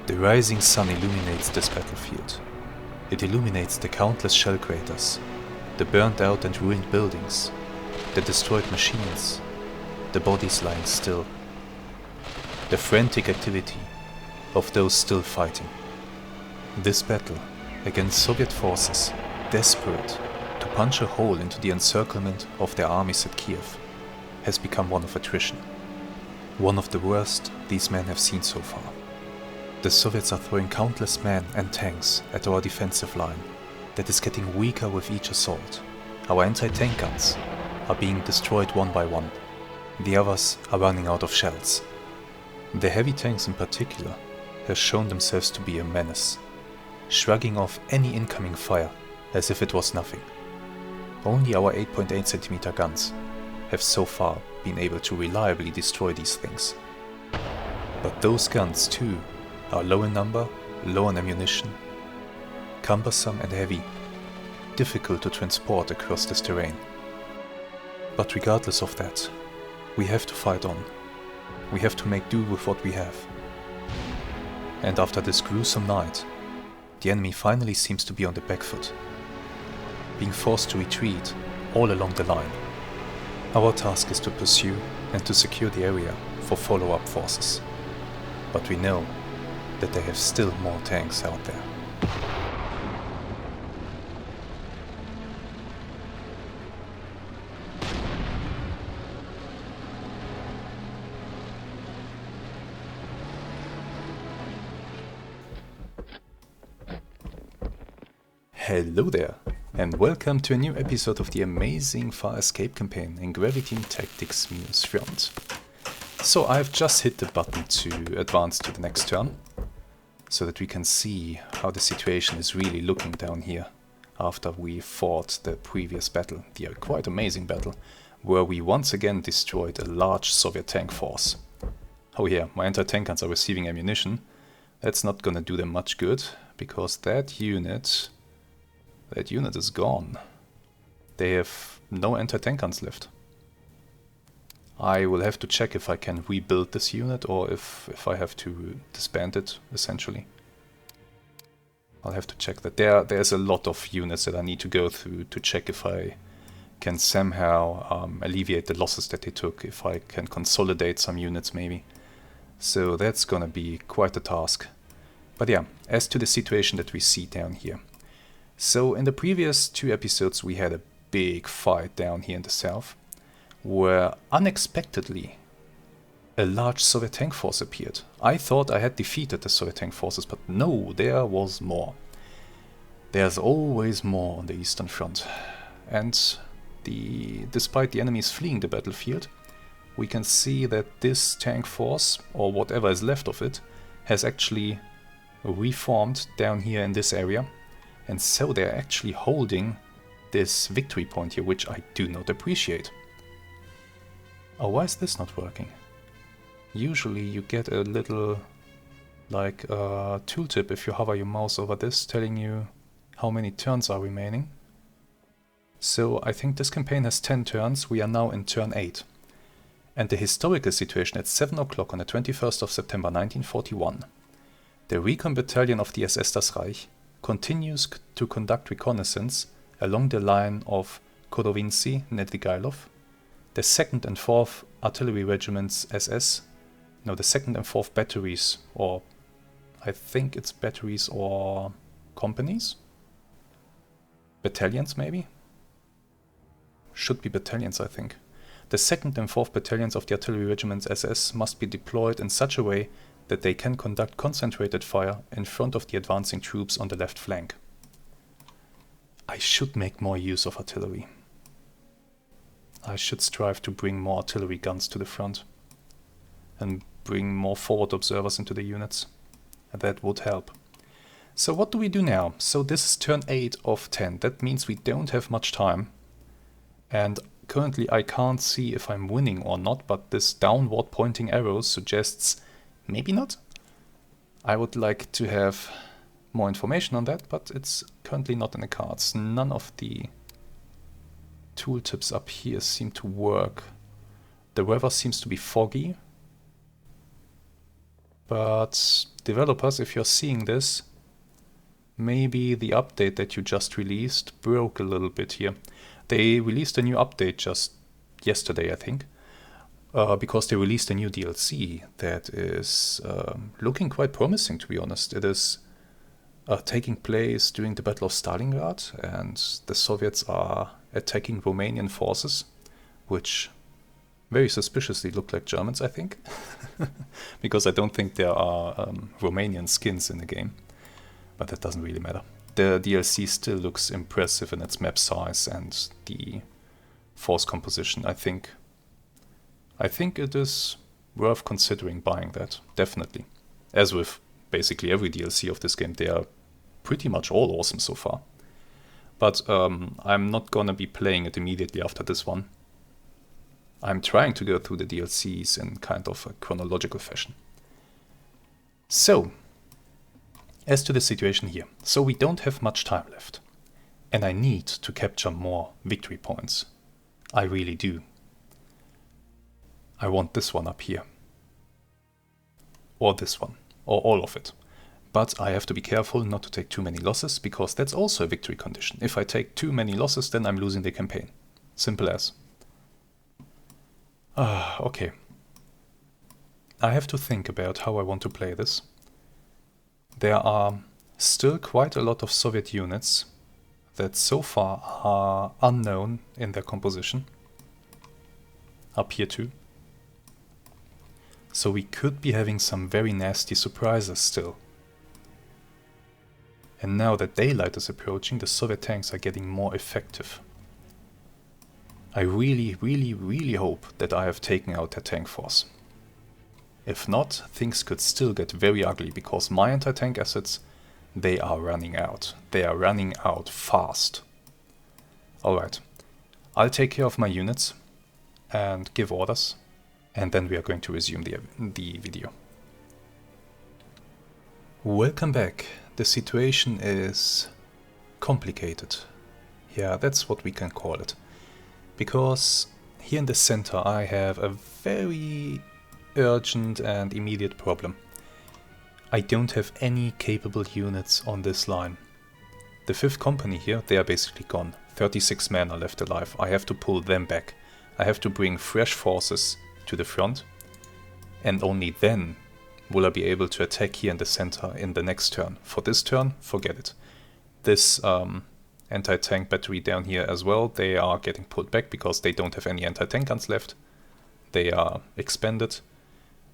The rising sun illuminates this battlefield. It illuminates the countless shell craters, the burnt out and ruined buildings, the destroyed machines, the bodies lying still, the frantic activity of those still fighting. This battle against Soviet forces, desperate to punch a hole into the encirclement of their armies at Kiev, has become one of attrition. One of the worst these men have seen so far. The Soviets are throwing countless men and tanks at our defensive line that is getting weaker with each assault. Our anti-tank guns are being destroyed one by one. The others are running out of shells. The heavy tanks in particular have shown themselves to be a menace, shrugging off any incoming fire as if it was nothing. Only our 8.8 cm guns have so far been able to reliably destroy these things. But those guns too are low in number, low on ammunition, cumbersome and heavy, difficult to transport across this terrain. But regardless of that, we have to fight on. We have to make do with what we have. And after this gruesome night, the enemy finally seems to be on the back foot, being forced to retreat all along the line. Our task is to pursue and to secure the area for follow-up forces. But we know that they have still more tanks out there. Hello there, and welcome to a new episode of the amazing Far Escape campaign in Graviteam Tactics Mius-Front. So I've just hit the button to advance to the next turn, so that we can see how the situation is really looking down here after we fought the previous battle, the quite amazing battle, where we once again destroyed a large Soviet tank force. Oh yeah, my anti-tank guns are receiving ammunition. That's not gonna do them much good, because that unit is gone. They have no anti-tank guns left. I will have to check if I can rebuild this unit or if I have to disband it, essentially. I'll have to check that. There's a lot of units that I need to go through to check if I can somehow alleviate the losses that they took, if I can consolidate some units maybe. So that's gonna be quite a task. But yeah, as to the situation that we see down here. So in the previous two episodes we had a big fight down here in the south, where unexpectedly a large Soviet tank force appeared. I thought I had defeated the Soviet tank forces, but no, there was more. There's always more on the Eastern Front. And despite the enemies fleeing the battlefield, we can see that this tank force, or whatever is left of it, has actually reformed down here in this area. And so they're actually holding this victory point here, which I do not appreciate. Oh, why is this not working? Usually you get a little, like, tooltip if you hover your mouse over this, telling you how many turns are remaining. So I think this campaign has 10 turns, we are now in turn 8. And the historical situation at 7 o'clock on the 21st of September 1941. The Recon Battalion of the SS Das Reich continues to conduct reconnaissance along the line of Korovinci-Nedvigailov. The 2nd and 4th Artillery Regiments SS, no, the 2nd and 4th batteries, or I think it's batteries or companies? Battalions maybe? Should be battalions, I think. The 2nd and 4th battalions of the Artillery Regiments SS must be deployed in such a way that they can conduct concentrated fire in front of the advancing troops on the left flank. I should make more use of artillery. I should strive to bring more artillery guns to the front and bring more forward observers into the units. That would help. So what do we do now? So this is turn 8 of 10. That means we don't have much time. And currently I can't see if I'm winning or not, but this downward pointing arrow suggests maybe not. I would like to have more information on that, but it's currently not in the cards. None of the tooltips up here seem to work. The weather seems to be foggy. But developers, if you're seeing this, maybe the update that you just released broke a little bit here. They released a new update just yesterday, I think, because they released a new DLC that is looking quite promising, to be honest. It is taking place during the Battle of Stalingrad, and the Soviets are attacking Romanian forces, which very suspiciously look like Germans, I think, because I don't think there are Romanian skins in the game, but that doesn't really matter. The DLC still looks impressive in its map size and the force composition. I think it is worth considering buying that, definitely. As with basically every DLC of this game, they are pretty much all awesome so far. But I'm not gonna be playing it immediately after this one. I'm trying to go through the DLCs in kind of a chronological fashion. So, as to the situation here. So we don't have much time left. And I need to capture more victory points. I really do. I want this one up here. Or this one. Or all of it. But I have to be careful not to take too many losses, because that's also a victory condition. If I take too many losses, then I'm losing the campaign. Simple as. Okay. I have to think about how I want to play this. There are still quite a lot of Soviet units that so far are unknown in their composition. Up here too. So we could be having some very nasty surprises still. And now that daylight is approaching, the Soviet tanks are getting more effective. I really, really, really hope that I have taken out their tank force. If not, things could still get very ugly, because my anti-tank assets, they are running out. They are running out fast. Alright, I'll take care of my units and give orders, and then we are going to resume the video. Welcome back. The situation is complicated. Yeah, that's what we can call it. Because here in the center I have a very urgent and immediate problem. I don't have any capable units on this line. The 5th company here, they are basically gone. 36 men are left alive. I have to pull them back. I have to bring fresh forces to the front, and only then will I be able to attack here in the center in the next turn. For this turn, forget it. This anti-tank battery down here as well, they are getting pulled back because they don't have any anti-tank guns left. They are expended.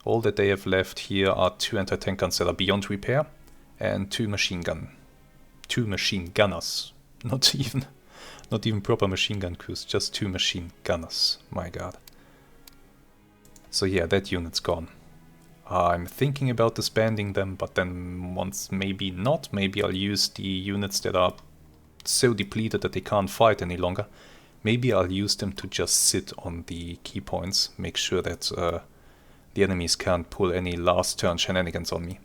All that they have left here are 2 anti-tank guns that are beyond repair and 2 machine gunners. Not even proper machine gun crews, just 2 machine gunners. My god. So yeah, that unit's gone. I'm thinking about disbanding them, but then once maybe not, maybe I'll use the units that are so depleted that they can't fight any longer. Maybe I'll use them to just sit on the key points, make sure that the enemies can't pull any last turn shenanigans on me.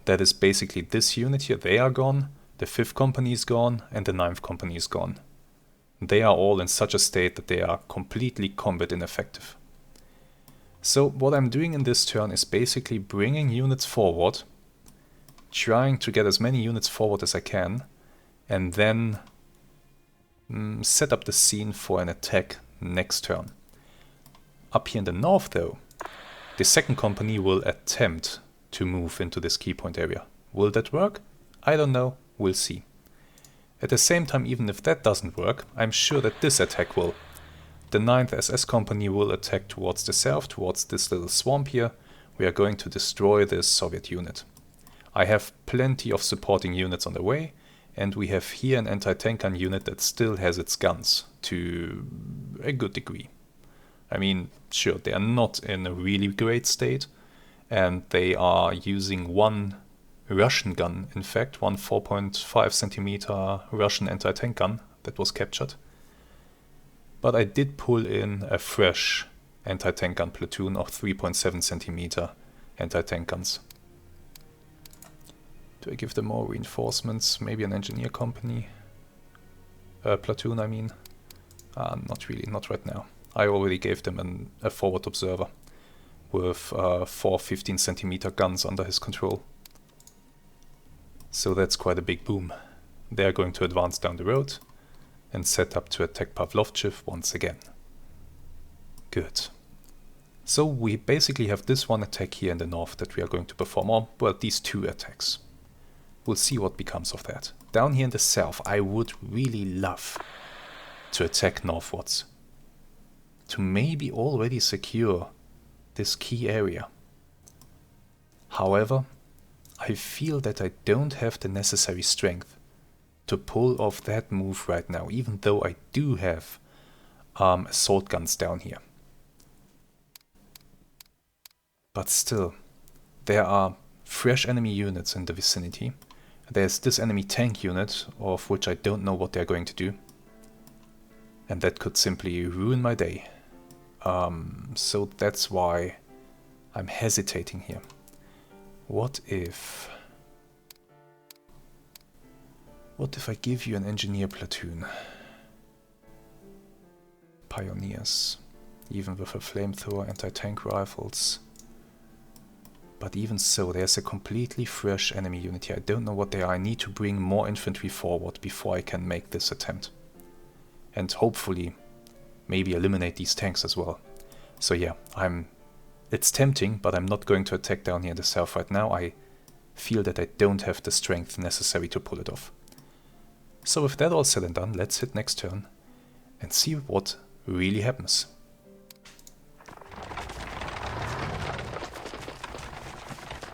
That is basically this unit here. They are gone, the 5th company is gone, and the 9th company is gone. They are all in such a state that they are completely combat ineffective. So what I'm doing in this turn is basically bringing units forward, trying to get as many units forward as I can, and then set up the scene for an attack next turn. Up here in the north though, the 2nd company will attempt to move into this key point area. Will that work? I don't know, we'll see. At the same time, even if that doesn't work, I'm sure that this attack will. The 9th SS company will attack towards the south, towards this little swamp here. We are going to destroy this Soviet unit. I have plenty of supporting units on the way, and we have here an anti-tank gun unit that still has its guns to a good degree. I mean, sure, they are not in a really great state, and they are using one Russian gun, in fact, one 4.5 centimeter Russian anti-tank gun that was captured. But I did pull in a fresh anti-tank gun platoon of 3.7 centimeter anti-tank guns. Do I give them more reinforcements? Maybe an engineer company? Platoon, I mean. Not really, not right now. I already gave them a forward observer. with 4 15-centimeter guns under his control. So that's quite a big boom. They're going to advance down the road and set up to attack Pavlovchev once again. Good. So we basically have this one attack here in the north that we are going to perform, or well, these two attacks. We'll see what becomes of that. Down here in the south, I would really love to attack northwards, to maybe already secure this key area. However, I feel that I don't have the necessary strength to pull off that move right now, even though I do have assault guns down here. But still, there are fresh enemy units in the vicinity. There's this enemy tank unit, of which I don't know what they're going to do. And that could simply ruin my day. So that's why I'm hesitating here. What if I give you an engineer platoon? Pioneers, even with a flamethrower, anti-tank rifles. But even so, there's a completely fresh enemy unit here. I don't know what they are. I need to bring more infantry forward before I can make this attempt. And hopefully, maybe eliminate these tanks as well. So yeah, it's tempting, but I'm not going to attack down here in the south right now. I feel that I don't have the strength necessary to pull it off. So with that all said and done, let's hit next turn and see what really happens.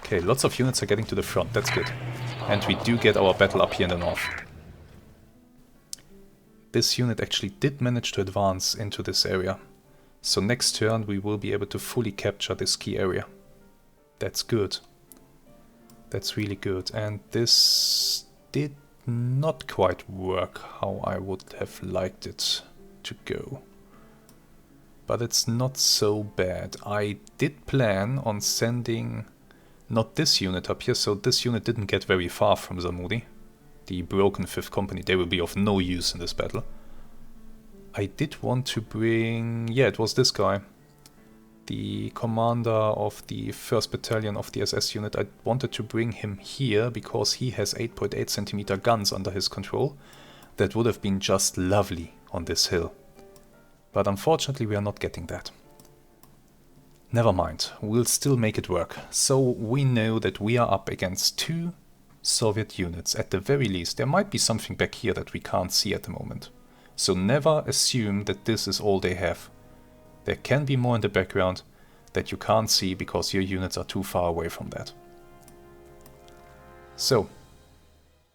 Okay, lots of units are getting to the front, that's good. And we do get our battle up here in the north. This unit actually did manage to advance into this area. So next turn we will be able to fully capture this key area. That's good. That's really good. And this did not quite work how I would have liked it to go. But it's not so bad. I did plan on sending not this unit up here, so this unit didn't get very far from Samudi. The broken 5th Company, they will be of no use in this battle. I did want to bring, yeah, it was this guy, the commander of the 1st Battalion of the SS unit. I wanted to bring him here because he has 8.8 centimeter guns under his control. That would have been just lovely on this hill. But unfortunately we are not getting that. Never mind, we'll still make it work. So we know that we are up against 2 Soviet units at the very least. There might be something back here that we can't see at the moment. So never assume that this is all they have. There can be more in the background that you can't see because your units are too far away from that. So,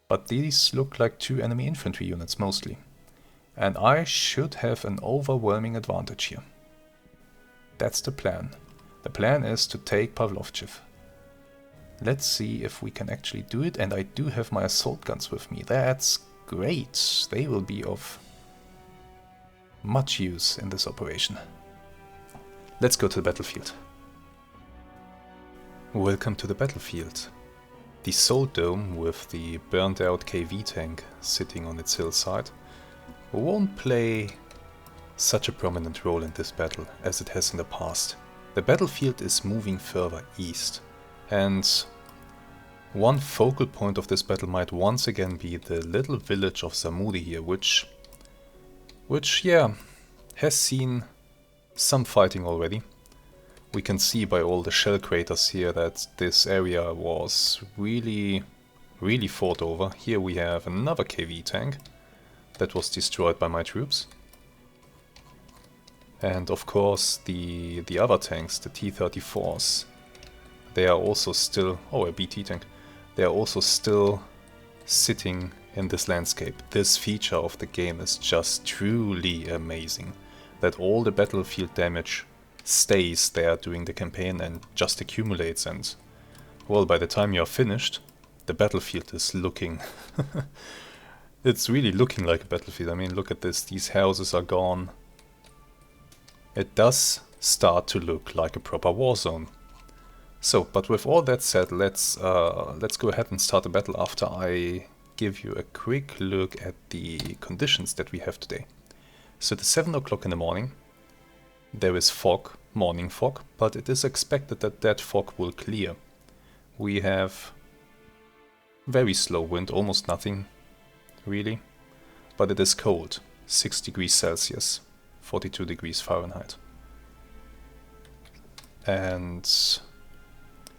but these look like 2 enemy infantry units mostly. And I should have an overwhelming advantage here. That's the plan. The plan is to take Pavlovchev. Let's see if we can actually do it, and I do have my assault guns with me. That's great. They will be of much use in this operation. Let's go to the battlefield. Welcome to the battlefield. The Soul Dome with the burnt out KV tank sitting on its hillside won't play such a prominent role in this battle as it has in the past. The battlefield is moving further east, and one focal point of this battle might once again be the little village of Samudi here, which yeah, has seen some fighting already. We can see by all the shell craters here that this area was really fought over. Here we have another KV tank that was destroyed by my troops. And of course the other tanks, the T-34s, they are also still, oh, a BT tank, they are also still sitting in this landscape. This feature of the game is just truly amazing, that all the battlefield damage stays there during the campaign and just accumulates, and well, by the time you're finished, the battlefield is looking it's really looking like a battlefield. I mean, look at this, these houses are gone. It does start to look like a proper war zone. So, but with all that said, let's go ahead and start the battle after I give you a quick look at the conditions that we have today. So it's 7 o'clock in the morning. There is fog, morning fog, but it is expected that that fog will clear. We have very slow wind, almost nothing really, but it is cold, 6 degrees Celsius, 42 degrees Fahrenheit. And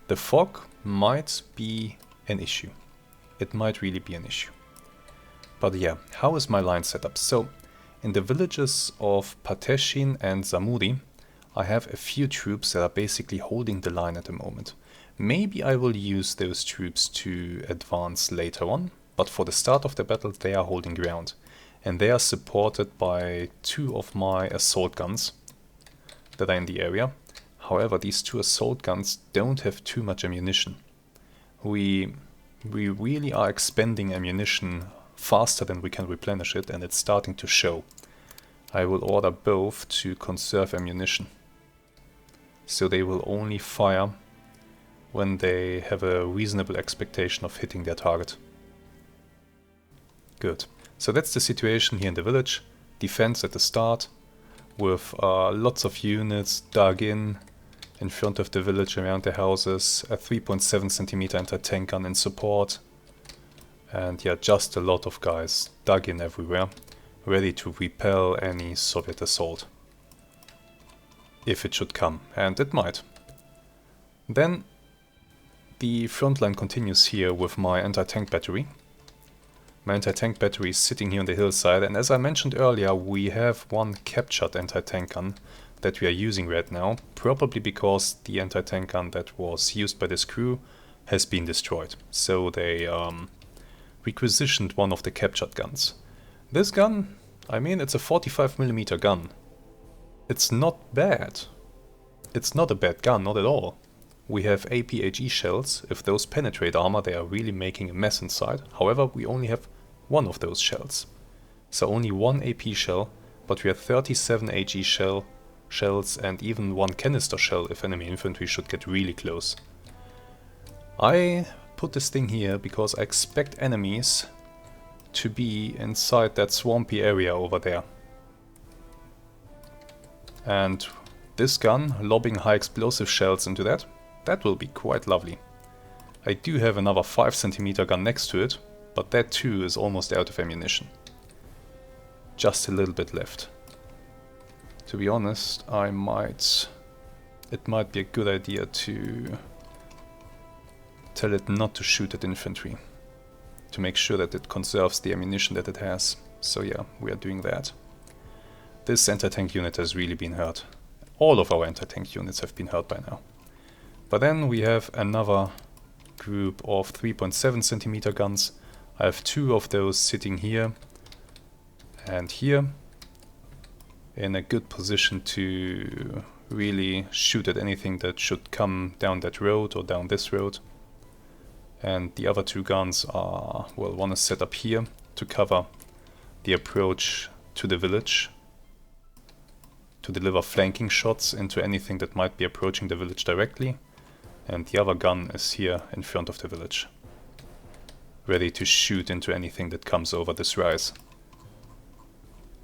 the fog might be an issue. It might really be an issue. But yeah, how is my line set up? So, in the villages of Pateshin and Zamuri, I have a few troops that are basically holding the line at the moment. Maybe I will use those troops to advance later on, but for the start of the battle they are holding ground. And they are supported by 2 of my assault guns that are in the area. However, these 2 assault guns don't have too much ammunition. We really are expending ammunition faster than we can replenish it, and it's starting to show. I will order both to conserve ammunition, so they will only fire when they have a reasonable expectation of hitting their target. Good. So that's the situation here in the village. Defense at the start, with lots of units dug in front of the village around the houses, a 3.7 centimeter anti-tank gun in support, and yeah, just a lot of guys dug in everywhere, ready to repel any Soviet assault. If it should come, and it might. Then the front line continues here with my anti-tank battery. My anti-tank battery is sitting here on the hillside, and as I mentioned earlier, we have one captured anti-tank gun that we are using right now, probably because the anti-tank gun that was used by this crew has been destroyed. So they requisitioned one of the captured guns. This gun, I mean, it's a 45mm gun. It's not bad. It's not a bad gun, not at all. We have APHE shells. If those penetrate armor, they are really making a mess inside. However, we only have one of those shells. So only one AP shell, but we have 37 HE shells and even one canister shell if enemy infantry should get really close. I put this thing here because I expect enemies to be inside that swampy area over there. And this gun, lobbing high explosive shells into that will be quite lovely. I do have another 5cm gun next to it, but that too is almost out of ammunition. Just a little bit left. To be honest, it might be a good idea to tell it not to shoot at infantry, to make sure that it conserves the ammunition that it has. So yeah, we are doing that. This anti-tank unit has really been hurt. All of our anti-tank units have been hurt by now. But then we have another group of 3.7cm guns. I have 2 of those sitting here and here in a good position to really shoot at anything that should come down that road or down this road. And the other 2 guns are, well, one is set up here to cover the approach to the village, to deliver flanking shots into anything that might be approaching the village directly. And the other gun is here in front of the village, ready to shoot into anything that comes over this rise.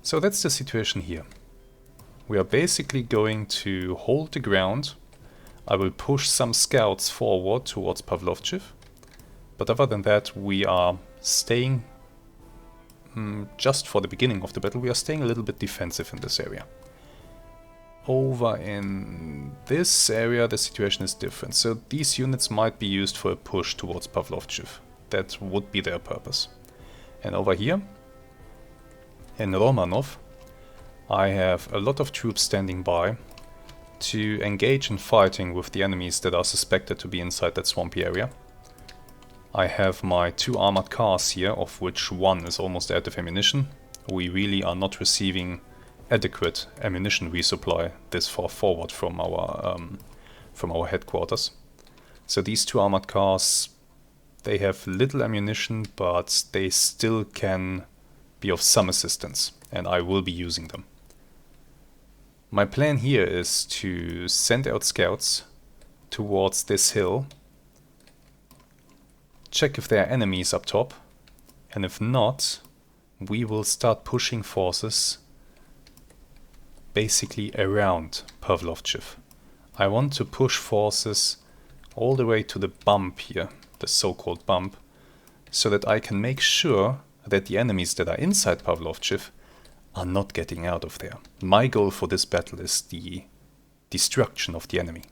So that's the situation here. We are basically going to hold the ground. I will push some scouts forward towards Pavlovchev. But other than that, we are staying, just for the beginning of the battle, we are staying a little bit defensive in this area. Over in this area, the situation is different. So these units might be used for a push towards Pavlovchev. That would be their purpose. And over here, in Romanov, I have a lot of troops standing by to engage in fighting with the enemies that are suspected to be inside that swampy area. I have my 2 armored cars here, of which one is almost out of ammunition. We really are not receiving adequate ammunition resupply this far forward from our headquarters. So these 2 armored cars, they have little ammunition, but they still can be of some assistance, and I will be using them. My plan here is to send out scouts towards this hill, check if there are enemies up top, and if not, we will start pushing forces basically around Pavlovchev. I want to push forces all the way to the bump here, the so-called bump, so that I can make sure that the enemies that are inside Pavlovchev are not getting out of there. My goal for this battle is the destruction of the enemy.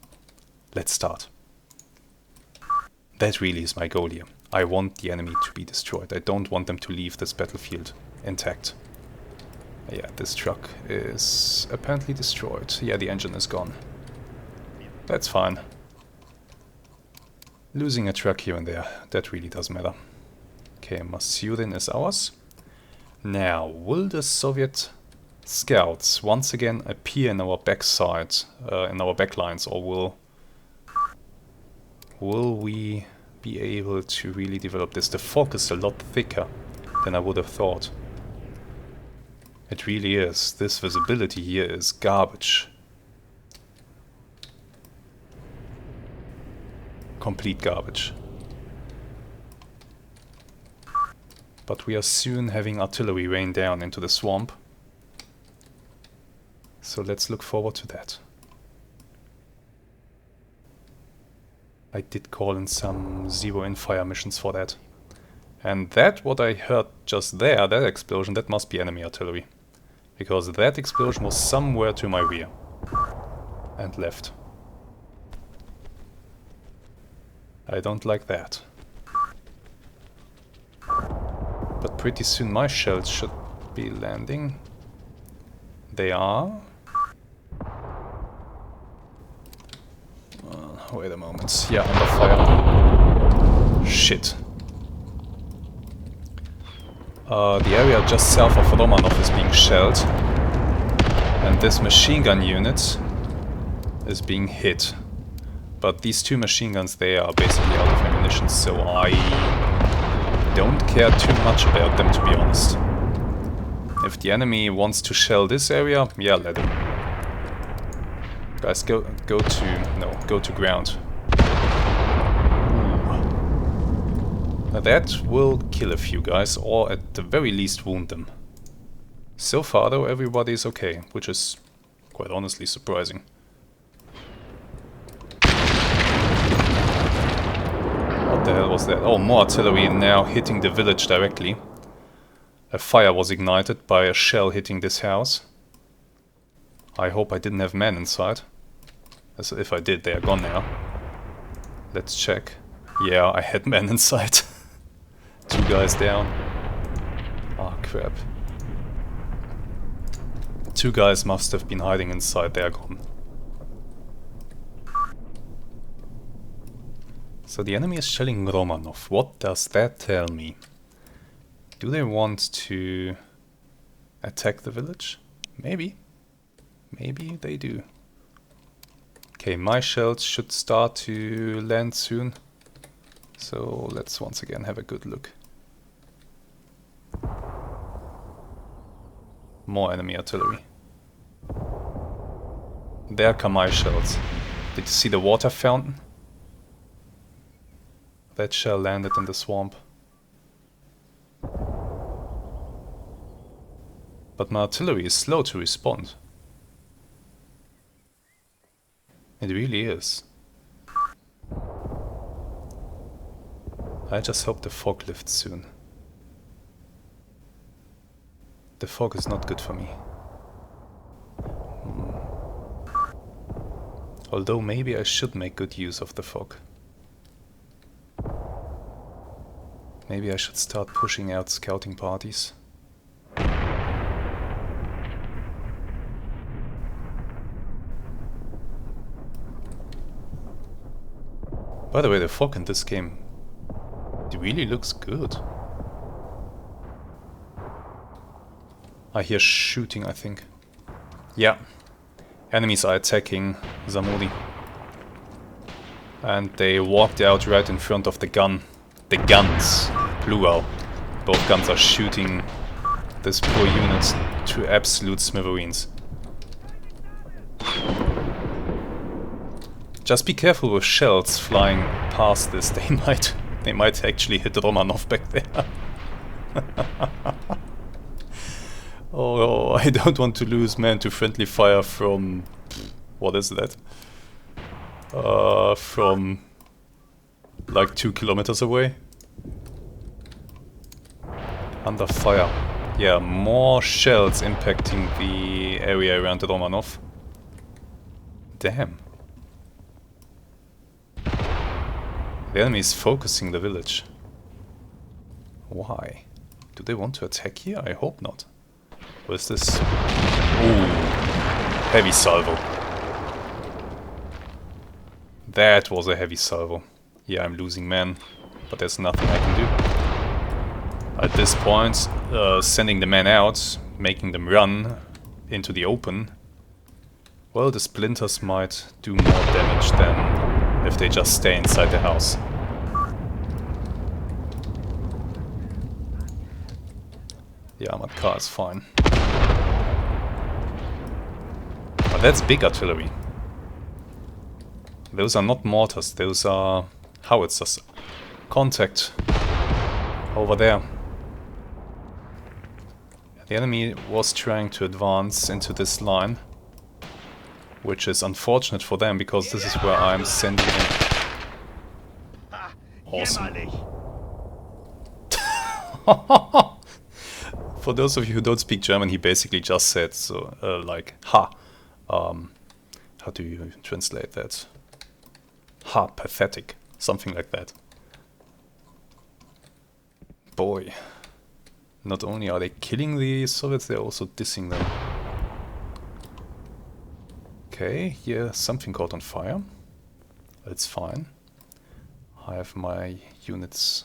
Let's start. That really is my goal here. I want the enemy to be destroyed. I don't want them to leave this battlefield intact. Yeah, this truck is apparently destroyed. Yeah, the engine is gone. That's fine. Losing a truck here and there, that really does matter. Okay, Masurin is ours. Now, will the Soviet scouts once again appear in our backside, in our backlines, or will we be able to really develop this? The fog is a lot thicker than I would have thought. It really is. This visibility here is garbage. Complete garbage. But we are soon having artillery rain down into the swamp. So let's look forward to that. I did call in some zero-in fire missions for that. And that, what I heard just there, that explosion, that must be enemy artillery. Because that explosion was somewhere to my rear. And left. I don't like that. But pretty soon my shells should be landing. They are. Wait a moment. Yeah, under fire. Shit. The area just south of Romanov is being shelled. And this machine gun unit is being hit. But these two machine guns, they are basically out of ammunition, so I don't care too much about them, to be honest. If the enemy wants to shell this area, yeah, let him. Guys, go to ground. Now that will kill a few guys, or at the very least wound them. So far though, everybody is okay, which is quite honestly surprising. What the hell was that? Oh, more artillery now hitting the village directly. A fire was ignited by a shell hitting this house. I hope I didn't have men inside. As if I did, they are gone now. Let's check. Yeah, I had men inside. 2 guys down. Ah, crap. 2 guys must have been hiding inside, they are gone. So the enemy is shelling Romanov. What does that tell me? Do they want to attack the village? Maybe. Maybe they do. Okay, my shells should start to land soon. So let's once again have a good look. More enemy artillery. There come my shells. Did you see the water fountain? That shell landed in the swamp. But my artillery is slow to respond. It really is. I just hope the fog lifts soon. The fog is not good for me. Although maybe I should make good use of the fog. Maybe I should start pushing out scouting parties. By the way, the fog in this game, it really looks good. I hear shooting, I think. Yeah. Enemies are attacking Zamudi. And they walked out right in front of the gun. The guns blew out. Both guns are shooting this poor unit to absolute smithereens. Just be careful with shells flying past this. They might actually hit Romanov back there. Oh, I don't want to lose men to friendly fire from... What is that? From... like 2 kilometers away. Under fire. Yeah, more shells impacting the area around the Romanov. Damn. The enemy is focusing the village. Why? Do they want to attack here? I hope not. What is this? Ooh. Heavy salvo. That was a heavy salvo. Yeah, I'm losing men, but there's nothing I can do. At this point, sending the men out, making them run into the open, well, the splinters might do more damage than if they just stay inside the house. The armored car is fine. But that's big artillery. Those are not mortars, those are howitzers. Contact over there. The enemy was trying to advance into this line, which is unfortunate for them because this is where I'm sending in. Awesome. For those of you who don't speak German, he basically just said so, like, ha. How do you translate that? Ha, pathetic. Something like that. Boy. Not only are they killing the Soviets, they're also dissing them. Okay, here something caught on fire. It's fine. I have my units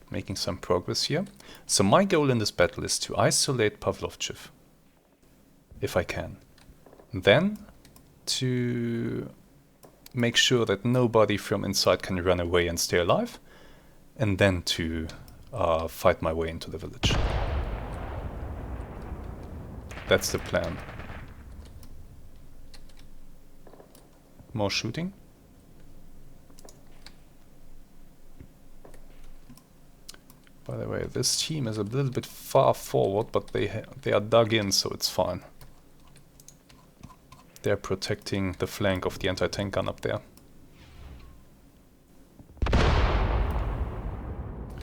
making some progress here. So my goal in this battle is to isolate Pavlovchev, if I can. Then to make sure that nobody from inside can run away and stay alive. And then to fight my way into the village. That's the plan. More shooting. By the way, this team is a little bit far forward, but they are dug in, so it's fine. They're protecting the flank of the anti-tank gun up there.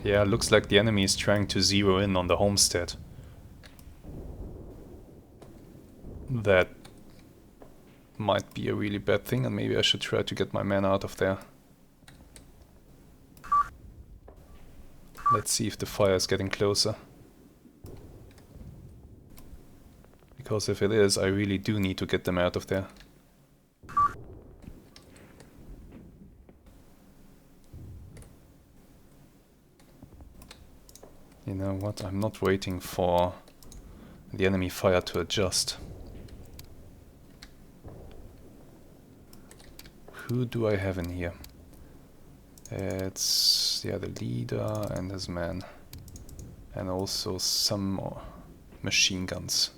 Yeah, looks like the enemy is trying to zero in on the homestead. That might be a really bad thing, and maybe I should try to get my men out of there. Let's see if the fire is getting closer. Because if it is, I really do need to get them out of there. You know what, I'm not waiting for the enemy fire to adjust. Who do I have in here? It's, yeah, the leader and his men. And also some more machine guns.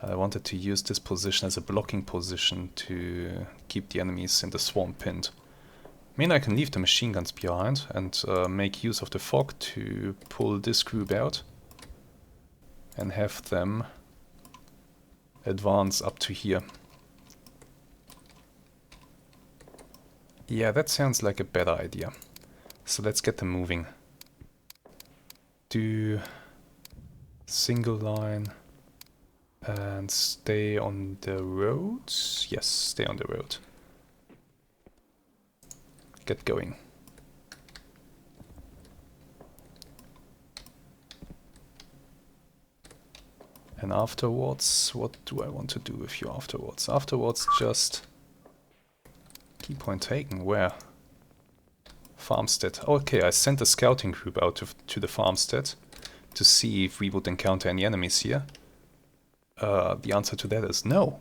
I wanted to use this position as a blocking position to keep the enemies in the swamp pinned. I mean, I can leave the machine guns behind and make use of the fog to pull this group out and have them advance up to here. Yeah, that sounds like a better idea. So let's get them moving. Do single line and stay on the road. Yes, stay on the road. Get going. And afterwards, what do I want to do with you afterwards? Afterwards, just key point taken. Where? Farmstead. Okay, I sent a scouting group out to the farmstead to see if we would encounter any enemies here. The answer to that is no.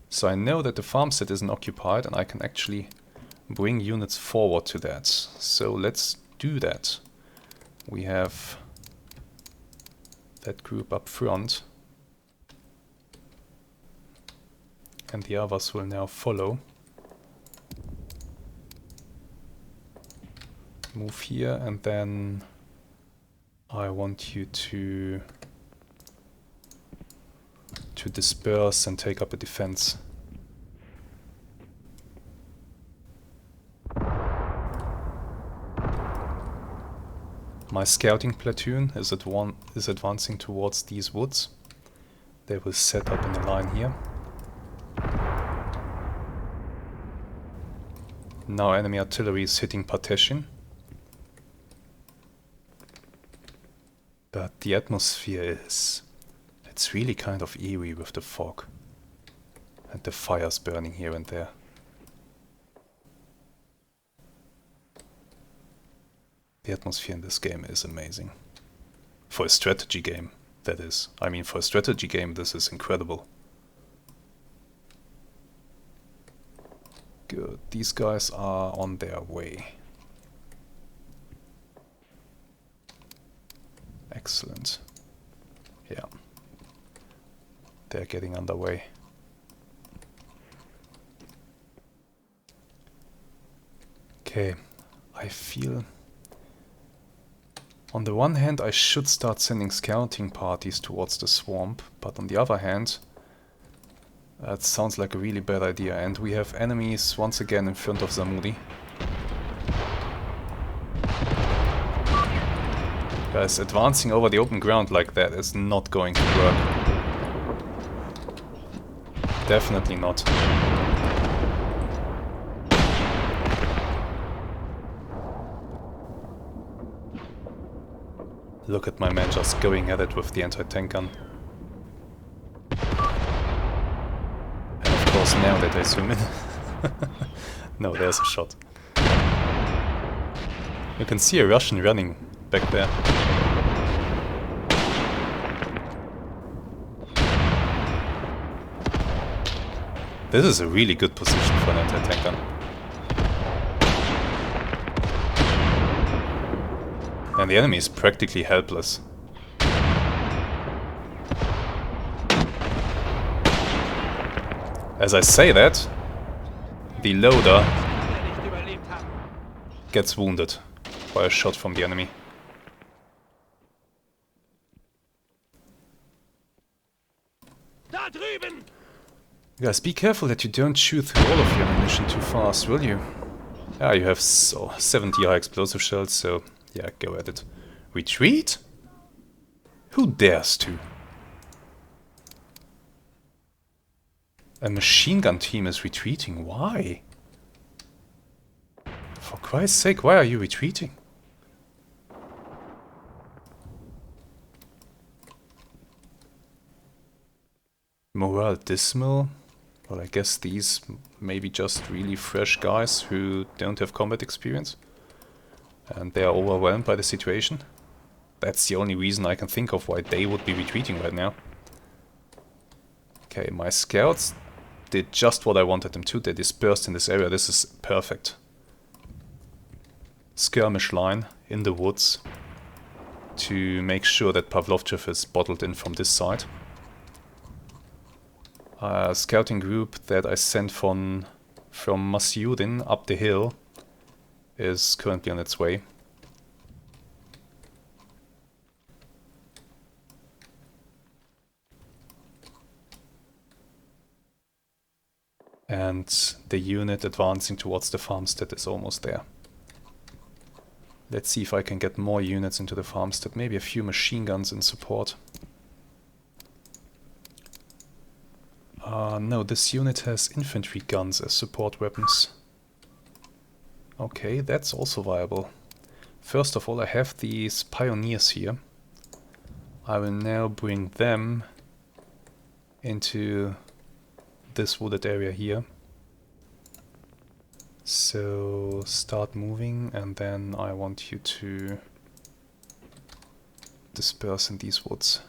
So I know that the farmstead isn't occupied, and I can actually bring units forward to that. So let's do that. We have that group up front, and the others will now follow. Move here, and then I want you to disperse and take up a defense. My scouting platoon is advancing towards these woods. They will set up in a line here. Now enemy artillery is hitting Parteshin. But the atmosphere is... it's really kind of eerie with the fog. And the fires burning here and there. The atmosphere in this game is amazing. For a strategy game, that is. I mean, for a strategy game, this is incredible. Good. These guys are on their way. Excellent. Yeah. They're getting underway. Okay. I feel... on the one hand, I should start sending scouting parties towards the swamp, but on the other hand, that sounds like a really bad idea, and we have enemies once again in front of Zamudi. Guys, advancing over the open ground like that is not going to work. Definitely not. Look at my man just going at it with the anti-tank gun. And of course now that I zoom in... no, there's a shot. You can see a Russian running back there. This is a really good position for an anti-tank gun. And the enemy is practically helpless. As I say that, the loader gets wounded by a shot from the enemy. Guys, be careful that you don't shoot through all of your ammunition too fast, will you? Ah, you have 70 high explosive shells, so yeah, go at it. Retreat? Who dares to? A machine gun team is retreating. Why? For Christ's sake, why are you retreating? Morale dismal. Well, I guess these may be just really fresh guys who don't have combat experience. And they are overwhelmed by the situation. That's the only reason I can think of why they would be retreating right now. Okay, my scouts did just what I wanted them to. They dispersed in this area. This is perfect. Skirmish line in the woods to make sure that Pavlovchev is bottled in from this side. A scouting group that I sent from Masyudin up the hill is currently on its way. And the unit advancing towards the farmstead is almost there. Let's see if I can get more units into the farmstead. Maybe a few machine guns in support. No, this unit has infantry guns as support weapons. Okay, that's also viable. First of all, I have these pioneers here. I will now bring them into this wooded area here. So start moving, and then I want you to disperse in these woods.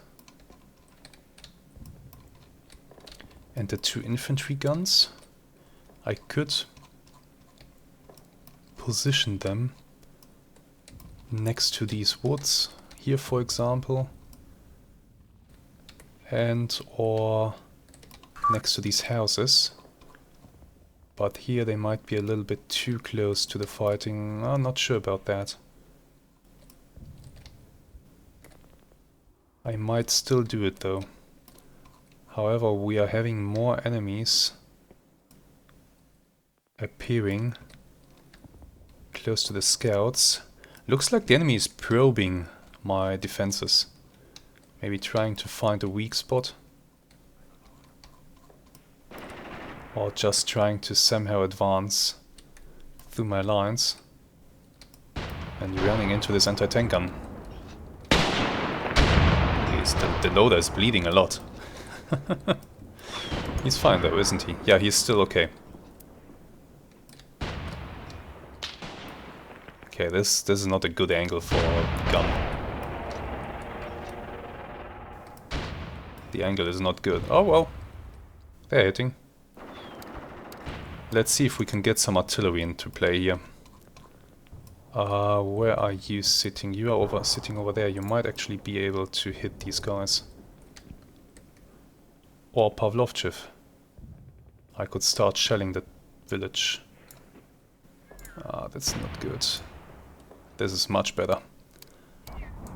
And the two infantry guns, I could position them next to these woods, here for example, and or next to these houses. But here they might be a little bit too close to the fighting. I'm not sure about that. I might still do it though. However, we are having more enemies appearing close to the scouts. Looks like the enemy is probing my defenses. Maybe trying to find a weak spot. Or just trying to somehow advance through my lines. And running into this anti-tank gun. The loader is bleeding a lot. He's fine though, isn't he? Yeah, he's still okay. Okay, this is not a good angle for a gun. The angle is not good. Oh well. They're hitting. Let's see if we can get some artillery into play here. Where are you sitting? You are sitting over there. You might actually be able to hit these guys. Or Pavlovchev. I could start shelling the village. That's not good. This is much better.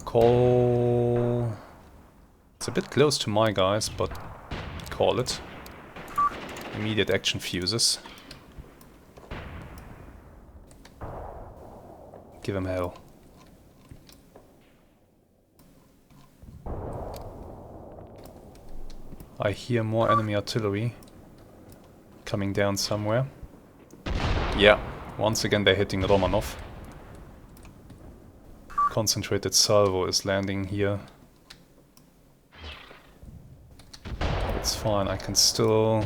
Call... It's a bit close to my guys, but call it. Immediate action fuses. Give him hell. I hear more enemy artillery coming down somewhere. Yeah, once again they're hitting Romanov. Concentrated salvo is landing here. It's fine, I can still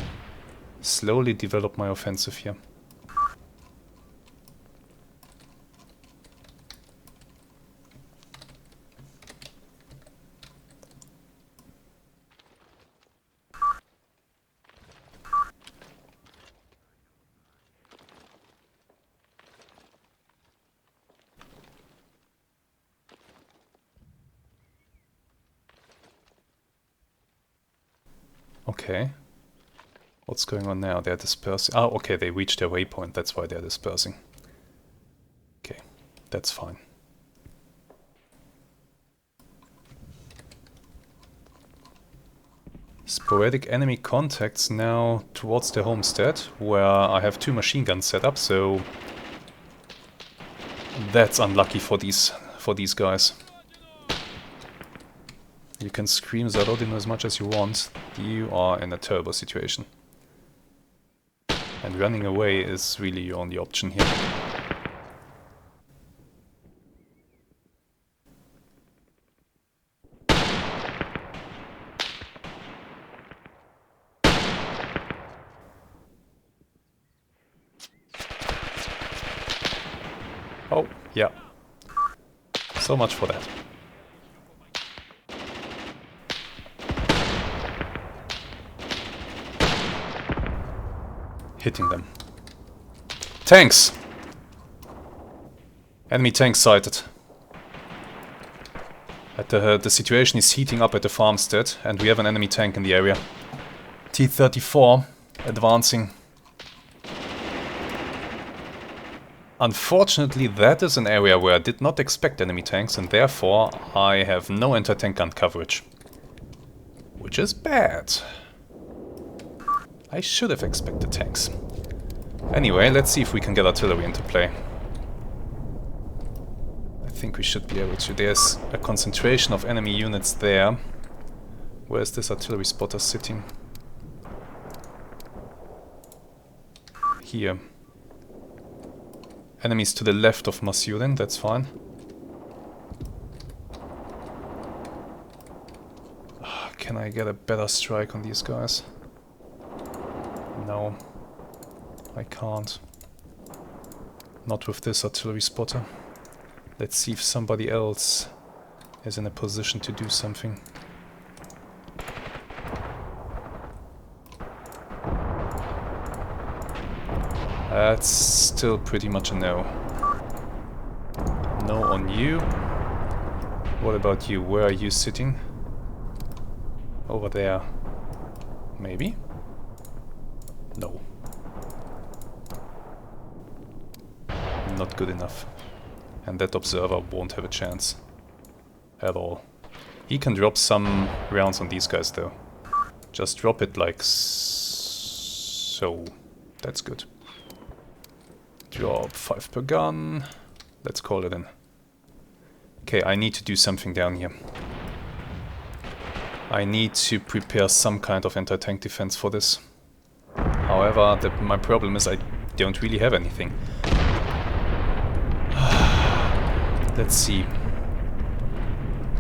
slowly develop my offensive here. Okay. What's going on now? They're dispersing. Oh, okay, they reached their waypoint. That's why they're dispersing. Okay, that's fine. Sporadic enemy contacts now towards the homestead, where I have 2 machine guns set up, so that's unlucky for these guys. You can scream Zarodin as much as you want. You are in a terrible situation. And running away is really your only option here. Oh, yeah. So much for that. Hitting them. Tanks! Enemy tanks sighted. The situation is heating up at the farmstead, and we have an enemy tank in the area. T-34 advancing. Unfortunately, that is an area where I did not expect enemy tanks, and therefore I have no anti-tank gun coverage. Which is bad. I should have expected tanks. Anyway, let's see if we can get artillery into play. I think we should be able to. There's a concentration of enemy units there. Where is this artillery spotter sitting? Here. Enemies to the left of Masurin, that's fine. Can I get a better strike on these guys? No, I can't. Not with this artillery spotter. Let's see if somebody else is in a position to do something. That's still pretty much a no. No on you. What about you? Where are you sitting? Over there. Maybe? No. Not good enough. And that observer won't have a chance. At all. He can drop some rounds on these guys though. Just drop it like so. That's good. Drop 5 per gun. Let's call it in. Okay, I need to do something down here. I need to prepare some kind of anti-tank defense for this. However, my problem is I don't really have anything. Let's see.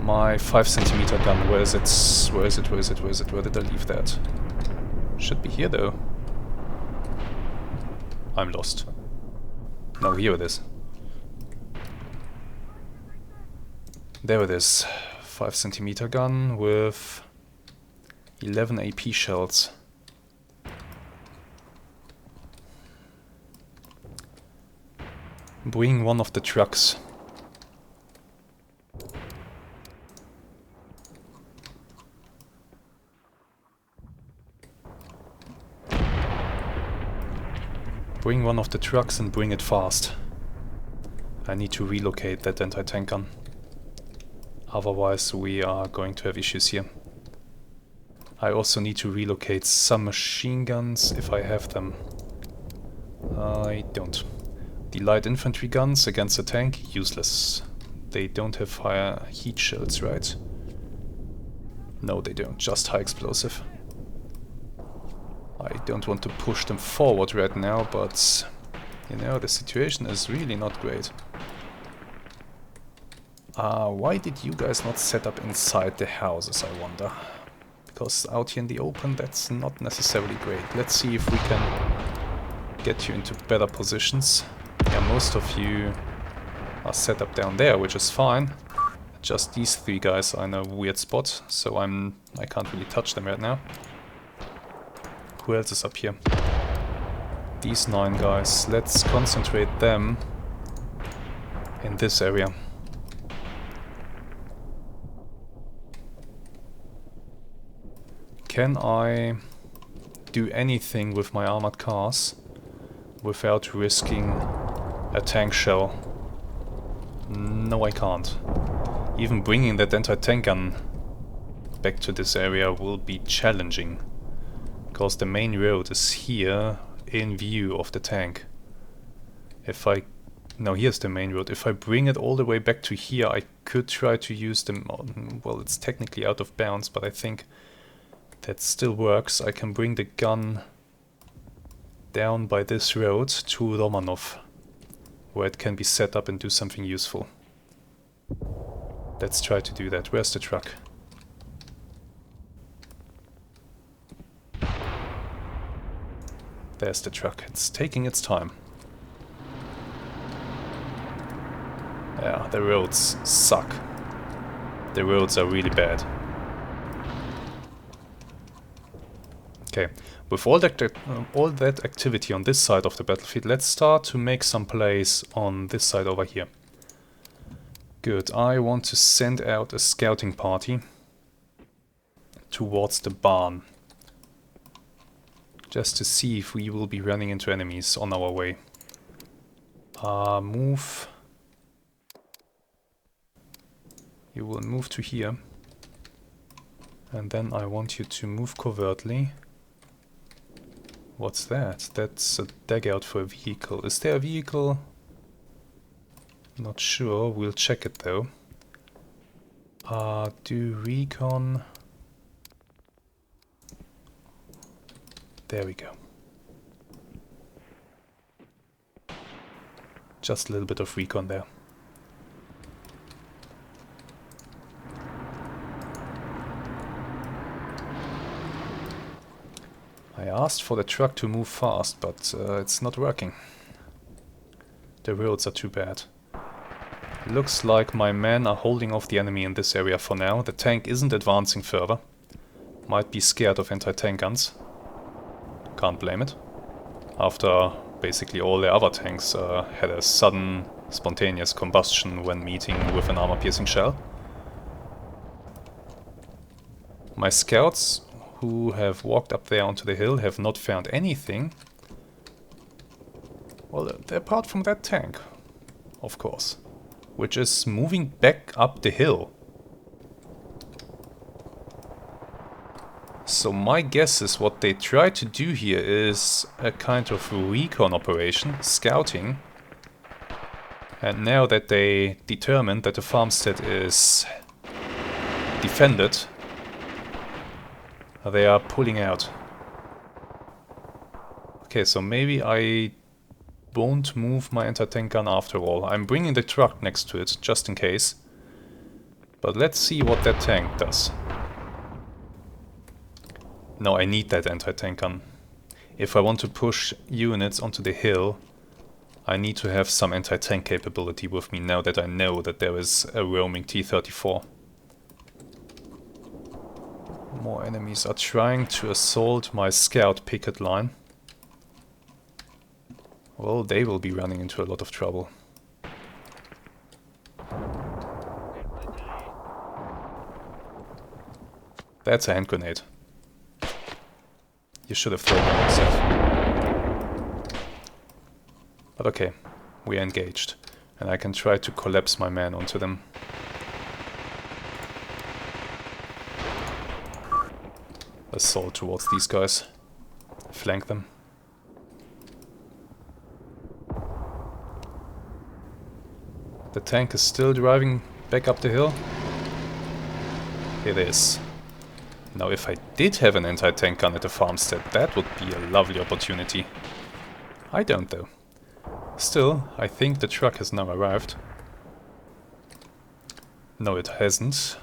My 5cm gun, where is it? Where is it? Where is it? Where is it? Where did I leave that? Should be here though. I'm lost. No, here it is. There it is. 5cm gun with 11 AP shells. Bring one of the trucks. Bring one of the trucks and bring it fast. I need to relocate that anti-tank gun. Otherwise we are going to have issues here. I also need to relocate some machine guns if I have them. I don't. The light infantry guns against the tank, useless. They don't have higher heat shells, right? No, they don't, just high explosive. I don't want to push them forward right now, but you know, the situation is really not great. Why did you guys not set up inside the houses, I wonder? Because out here in the open, that's not necessarily great. Let's see if we can get you into better positions. Yeah, most of you are set up down there, which is fine. Just these 3 guys are in a weird spot, so I can't really touch them right now. Who else is up here? These 9 guys. Let's concentrate them in this area. Can I do anything with my armored cars without risking a tank shell? No, I can't. Even bringing that anti-tank gun back to this area will be challenging, because the main road is here in view of the tank. No, here's the main road. If I bring it all the way back to here, I could try to use them. Well, it's technically out of bounds, but I think that still works. I can bring the gun down by this road to Romanov, where it can be set up and do something useful. Let's try to do that. Where's the truck? There's the truck. It's taking its time. Yeah, the roads suck. The roads are really bad. Okay, with all that activity on this side of the battlefield, let's start to make some plays on this side over here. Good, I want to send out a scouting party towards the barn. Just to see if we will be running into enemies on our way. Move. You will move to here. And then I want you to move covertly. What's that? That's a dugout for a vehicle. Is there a vehicle? Not sure. We'll check it though. Do recon. There we go. Just a little bit of recon there. I asked for the truck to move fast, but it's not working. The roads are too bad. Looks like my men are holding off the enemy in this area for now. The tank isn't advancing further. Might be scared of anti-tank guns. Can't blame it. After basically all the other tanks had a sudden, spontaneous combustion when meeting with an armor-piercing shell. My scouts, who have walked up there onto the hill, have not found anything. Well, apart from that tank, of course, which is moving back up the hill. So my guess is what they try to do here is a kind of recon operation, scouting. And now that they determined that the farmstead is defended, they are pulling out. Okay, so maybe I won't move my anti-tank gun after all. I'm bringing the truck next to it, just in case. But let's see what that tank does. No, I need that anti-tank gun. If I want to push units onto the hill, I need to have some anti-tank capability with me now that I know that there is a roaming T-34. More enemies are trying to assault my scout picket line. Well, they will be running into a lot of trouble. That's a hand grenade. You should have thrown it yourself. But okay, we are engaged. And I can try to collapse my man onto them. Assault towards these guys. Flank them. The tank is still driving back up the hill. It is. Now if I did have an anti-tank gun at the farmstead, that would be a lovely opportunity. I don't though. Still, I think the truck has now arrived. No, it hasn't.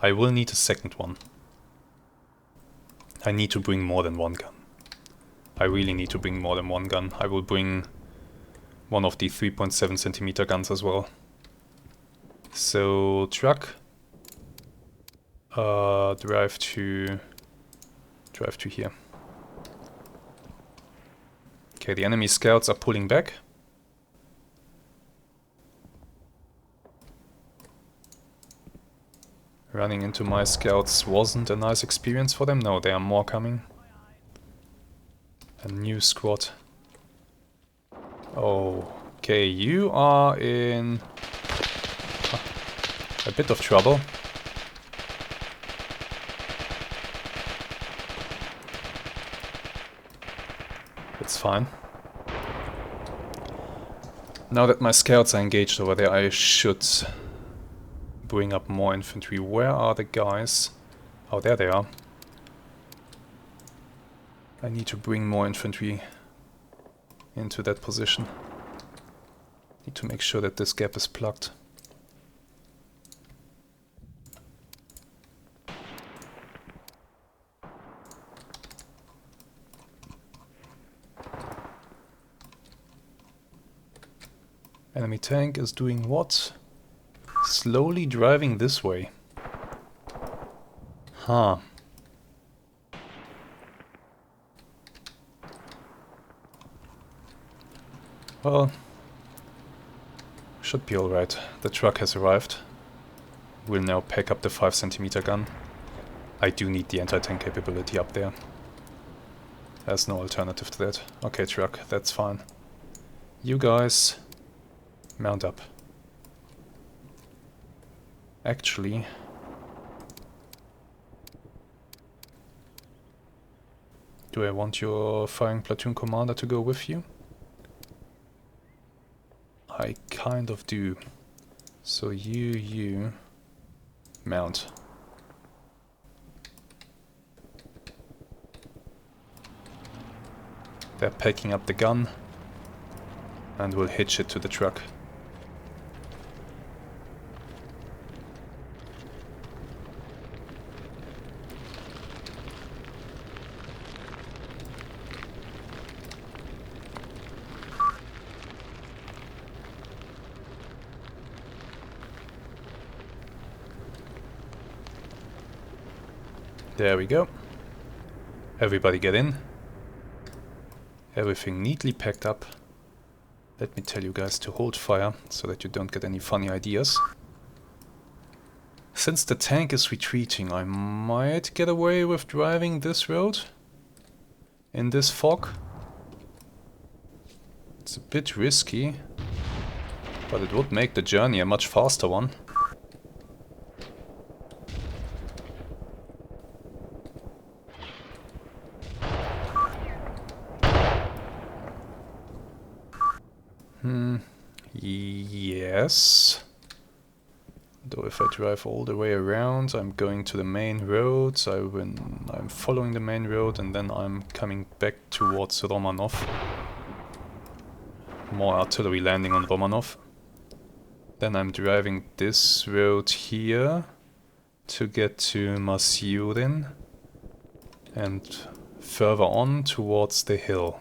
I will need a second one. I need to bring more than one gun. I really need to bring more than one gun. I will bring one of the 3.7 centimeter guns as well. So, truck. Drive to here. Okay, the enemy scouts are pulling back. Running into my scouts wasn't a nice experience for them. No, there are more coming. A new squad. Okay, you are in a bit of trouble. It's fine. Now that my scouts are engaged over there, I should bring up more infantry. Where are the guys? Oh, there they are. I need to bring more infantry into that position. Need to make sure that this gap is plugged. Enemy tank is doing what? Slowly driving this way. Huh. Well, should be alright. The truck has arrived. We'll now pack up the 5 centimeter gun. I do need the anti-tank capability up there. There's no alternative to that. Okay, truck, that's fine. You guys, mount up. Actually, do I want your firing platoon commander to go with you? I kind of do. So you mount. They're packing up the gun and we'll hitch it to the truck. There we go. Everybody get in. Everything neatly packed up. Let me tell you guys to hold fire so that you don't get any funny ideas. Since the tank is retreating, I might get away with driving this road in this fog. It's a bit risky, but it would make the journey a much faster one. Yes. Though if I drive all the way around, I'm going to the main road, I'm following the main road and then I'm coming back towards Romanov. More artillery landing on Romanov. Then I'm driving this road here to get to Masurin and further on towards the hill.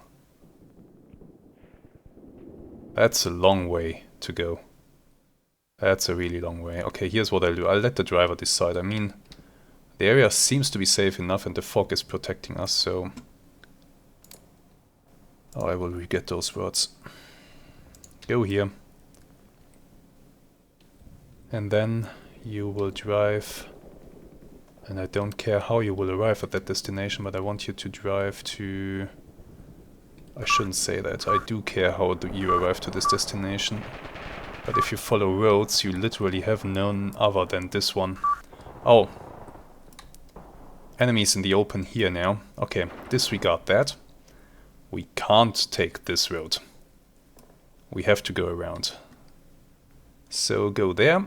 That's a long way to go. That's a really long way. Okay, here's what I'll do. I'll let the driver decide. I mean, the area seems to be safe enough and the fog is protecting us, so... Oh, I will re-get those words. Go here. And then you will drive... And I don't care how you will arrive at that destination, but I want you to drive to... I shouldn't say that. I do care how you arrive to this destination. But if you follow roads, you literally have none other than this one. Oh. Enemies in the open here now. Okay, disregard that. We can't take this road. We have to go around. So go there.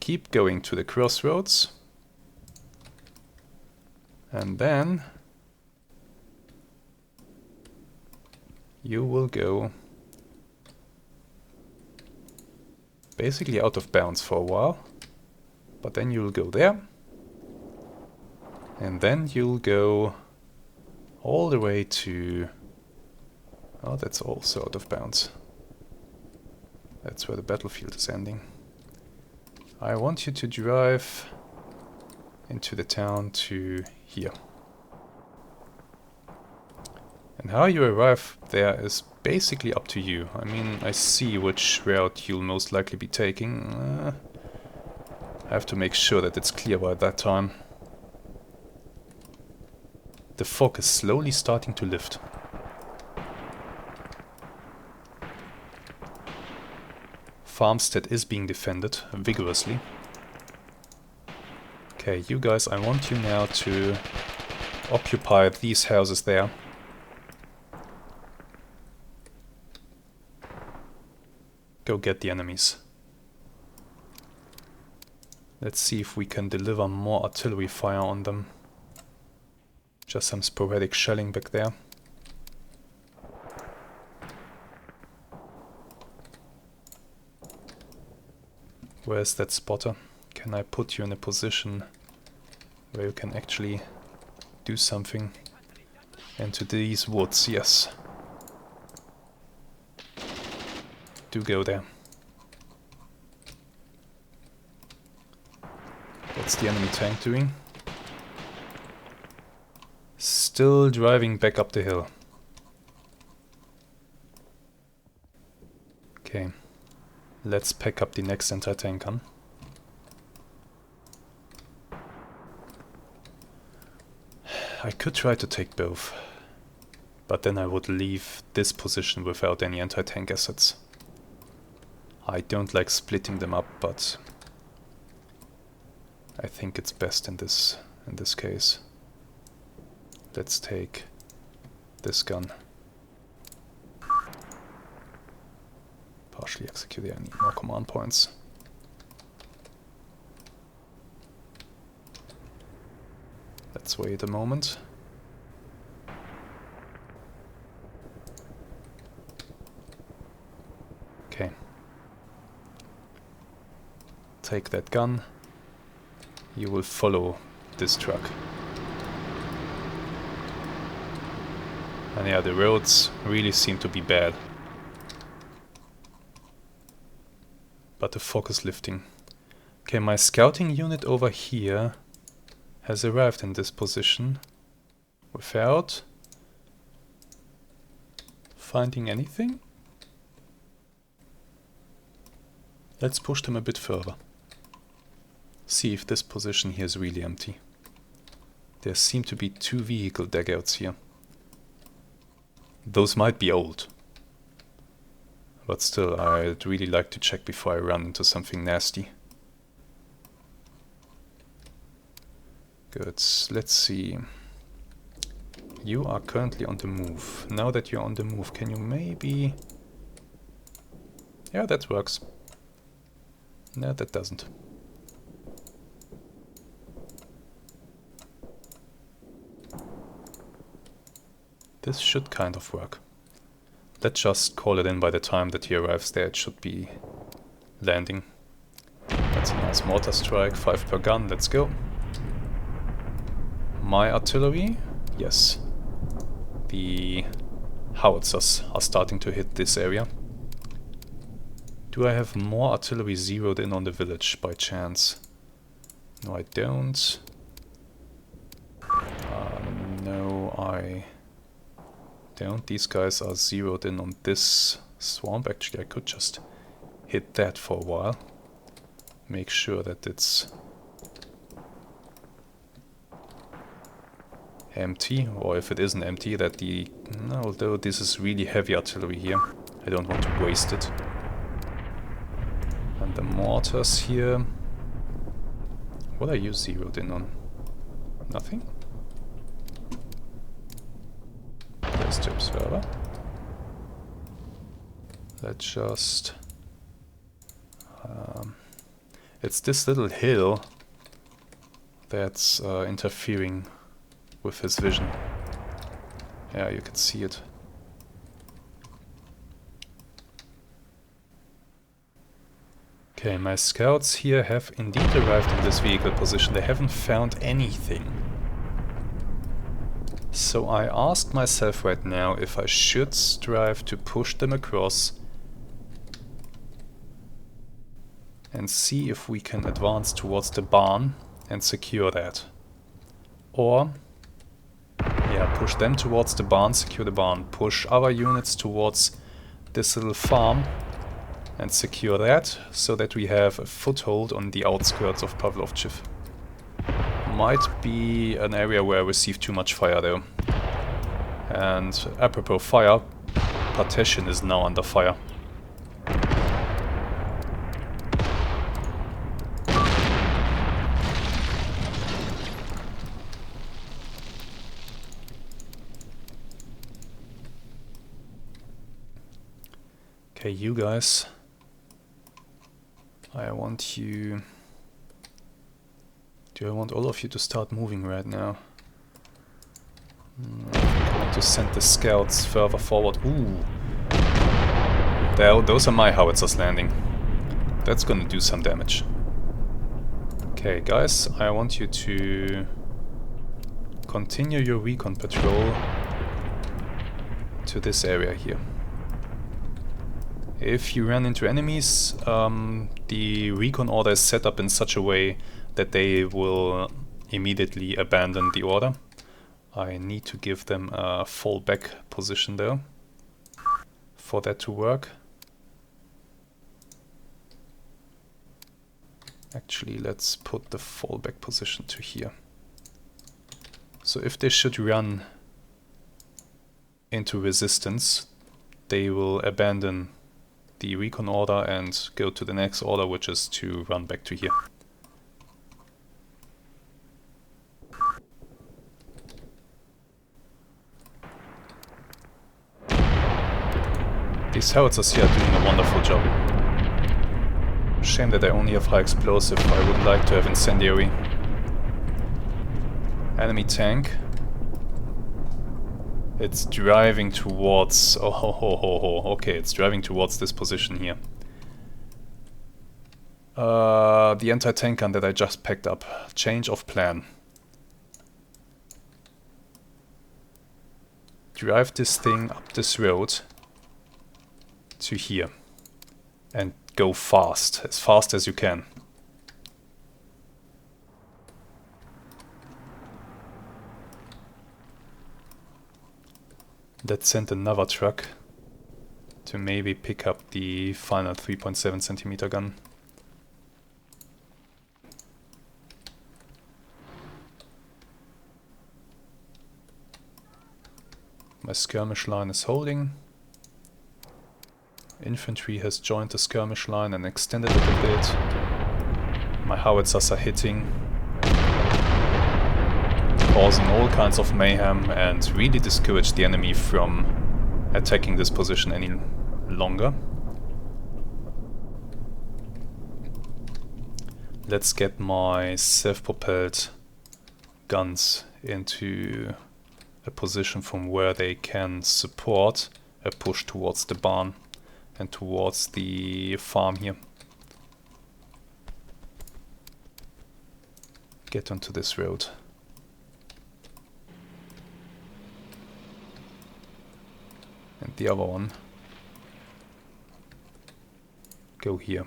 Keep going to the crossroads. And then you will go basically out of bounds for a while, but then you'll go there, and then you'll go all the way to... Oh, that's also out of bounds. That's where the battlefield is ending. I want you to drive into the town to here. And how you arrive there is basically up to you. I mean, I see which route you'll most likely be taking. I have to make sure that it's clear by that time. The fog is slowly starting to lift. Farmstead is being defended vigorously. Okay, you guys, I want you now to occupy these houses there. Go get the enemies. Let's see if we can deliver more artillery fire on them. Just some sporadic shelling back there. Where's that spotter? Can I put you in a position where you can actually do something? Into these woods, yes. Do go there. What's the enemy tank doing? Still driving back up the hill. Okay. Let's pack up the next anti-tank gun. I could try to take both, but then I would leave this position without any anti-tank assets. I don't like splitting them up, but I think it's best in this case. Let's take this gun. Partially execute. I need more command points. Let's wait a moment. Okay. Take that gun. You will follow this truck. And yeah, the roads really seem to be bad. But the fog is lifting. Okay, my scouting unit over here has arrived in this position without finding anything. Let's push them a bit further. See if this position here is really empty. There seem to be 2 vehicle dugouts here. Those might be old. But still, I'd really like to check before I run into something nasty. Good, let's see. You are currently on the move. Now that you're on the move, can you maybe Yeah, that works. No, that doesn't. This should kind of work. Let's just call it in by the time that he arrives there. It should be landing. That's a nice mortar strike, 5 per gun, let's go. My artillery? Yes. The howitzers are starting to hit this area. Do I have more artillery zeroed in on the village by chance? No, I don't. No, I don't. These guys are zeroed in on this swamp. Actually, I could just hit that for a while. Make sure that it's empty, or if it isn't empty, that the... although this is really heavy artillery here, I don't want to waste it. And the mortars here... What are you zeroed in on? Nothing? There's the observer. Let's just... it's this little hill that's interfering with his vision. Yeah, you can see it. Okay, my scouts here have indeed arrived in this vehicle position. They haven't found anything. So I asked myself right now if I should strive to push them across and see if we can advance towards the barn and secure that. Or, yeah, push them towards the barn, secure the barn, push our units towards this little farm and secure that, so that we have a foothold on the outskirts of Pavlovchiv. Might be an area where I receive too much fire though. And apropos fire, Partition is now under fire. Okay, you guys. I want you... Do I want all of you to start moving right now? I want to send the scouts further forward. Ooh! Those are my howitzers landing. That's gonna do some damage. Okay, guys, I want you to continue your recon patrol to this area here. If you run into enemies, the recon order is set up in such a way that they will immediately abandon the order. I need to give them a fallback position though, for that to work. Actually, let's put the fallback position to here. So if they should run into resistance, they will abandon the recon order and go to the next order, which is to run back to here. These howitzers here are doing a wonderful job. Shame that I only have high explosive. I would like to have incendiary. Enemy tank. It's driving towards... Oh, ho, ho, ho, ho. Okay, it's driving towards this position here. The anti-tank gun that I just picked up. Change of plan. Drive this thing up this road to here. And go fast as you can. Let's send another truck to maybe pick up the final 3.7 centimeter gun. My skirmish line is holding. Infantry has joined the skirmish line and extended it a bit. My howitzers are hitting, causing all kinds of mayhem and really discourage the enemy from attacking this position any longer. Let's get my self-propelled guns into a position from where they can support a push towards the barn and towards the farm here. Get onto this road. And the other one. Go here.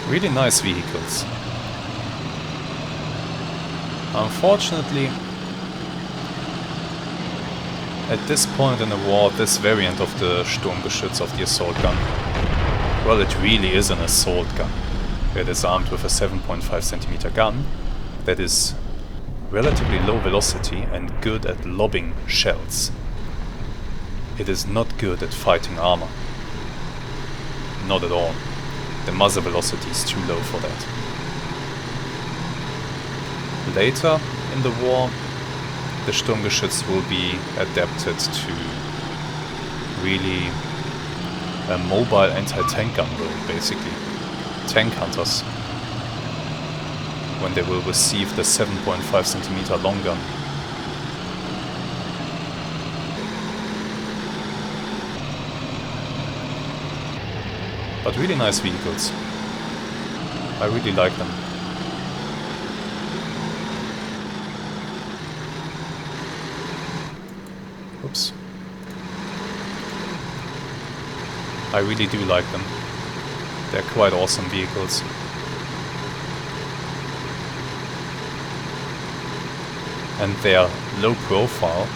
Really nice vehicles. Unfortunately, at this point in the war, this variant of the Sturmgeschütz, of the assault gun, well, it really is an assault gun. It is armed with a 7.5 cm gun that is relatively low velocity and good at lobbing shells. It is not good at fighting armor. Not at all. The muzzle velocity is too low for that. Later in the war, the Sturmgeschütz will be adapted to really a mobile anti-tank gun role, basically. Tank hunters. When they will receive the 7.5 cm long gun. But really nice vehicles. I really like them. Oops. I really do like them. They're quite awesome vehicles. And their low profile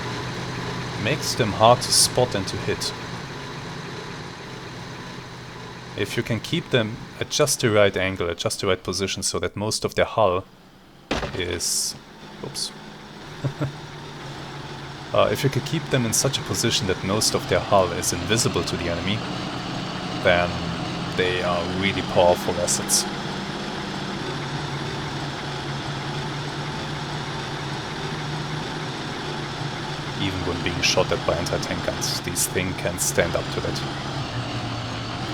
makes them hard to spot and to hit. If you can keep them at just the right angle, at just the right position, so that most of their hull is... Oops. If you can keep them in such a position that most of their hull is invisible to the enemy, then they are really powerful assets. Even when being shot at by anti-tank guns, these things can stand up to that.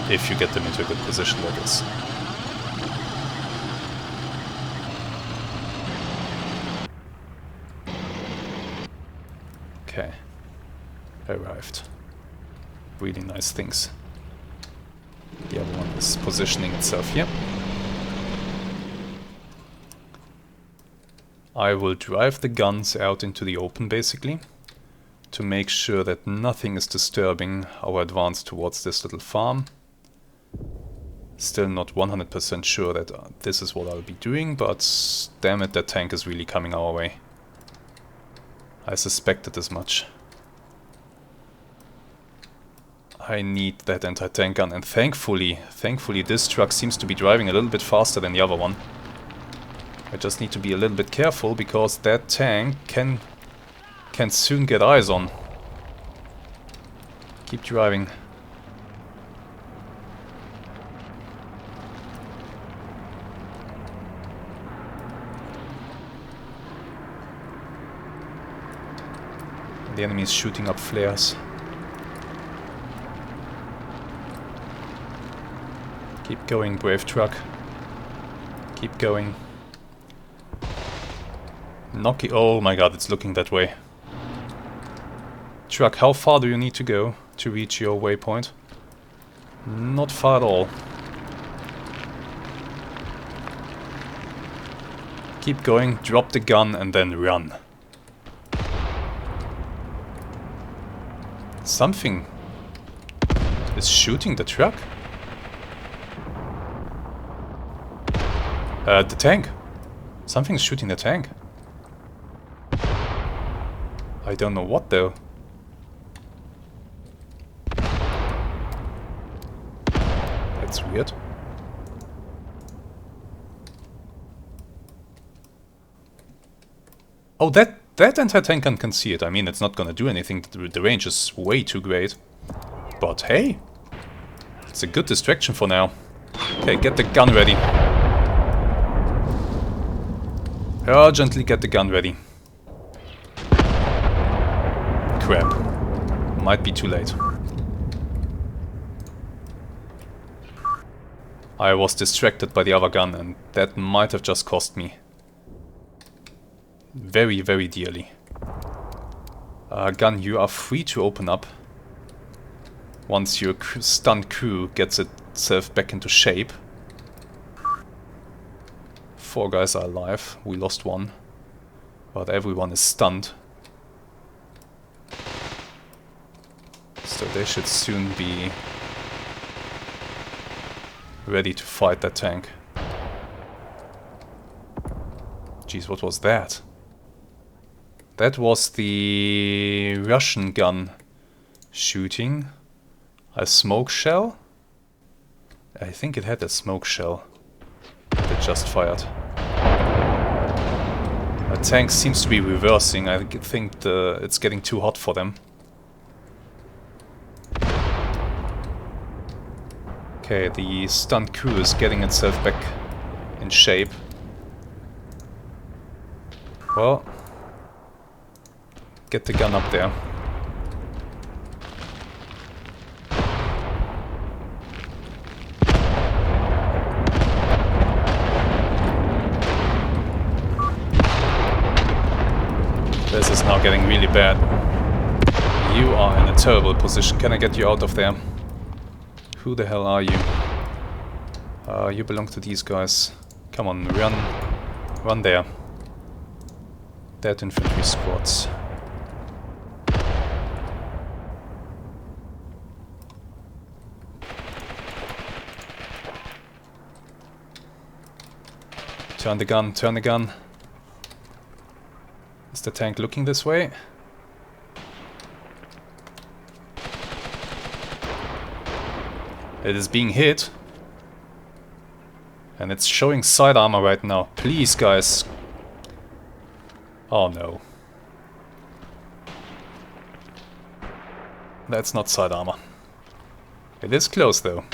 If you get them into a good position, that is. Okay. Arrived. Really nice things. The other one is positioning itself here. I will drive the guns out into the open, basically, to make sure that nothing is disturbing our advance towards this little farm. Still not 100% sure that this is what I'll be doing, but damn it, that tank is really coming our way. I suspected as much. I need that anti-tank gun, and thankfully this truck seems to be driving a little bit faster than the other one. I just need to be a little bit careful, because that tank can soon get eyes on. Keep driving. The enemy is shooting up flares. Keep going, brave truck. Keep going. Knocky. Oh my god, it's looking that way. Truck, how far do you need to go to reach your waypoint? Not far at all. Keep going, drop the gun and then run. Something is shooting the truck? The tank. Something's shooting the tank. I don't know what though. That's weird. Oh, that That anti-tank gun can see it. I mean, it's not gonna do anything. The range is way too great. But hey, it's a good distraction for now. Okay, get the gun ready. Urgently get the gun ready. Crap. Might be too late. I was distracted by the other gun and that might have just cost me very, very dearly. Gun, you are free to open up once your stunned crew gets itself back into shape. 4 guys are alive. We lost 1. But everyone is stunned. So they should soon be ready to fight that tank. Jeez, what was that? That was the Russian gun shooting a smoke shell. I think it had a smoke shell that just fired. The tank seems to be reversing. I think it's getting too hot for them. Okay, the stunned crew is getting itself back in shape. Well, get the gun up there. This is now getting really bad. You are in a terrible position. Can I get you out of there? Who the hell are you? You belong to these guys. Come on, run. Run there. Dead infantry squads. Turn the gun, turn the gun. Is the tank looking this way? It is being hit. And it's showing side armor right now. Please, guys. Oh no. That's not side armor. It is close though.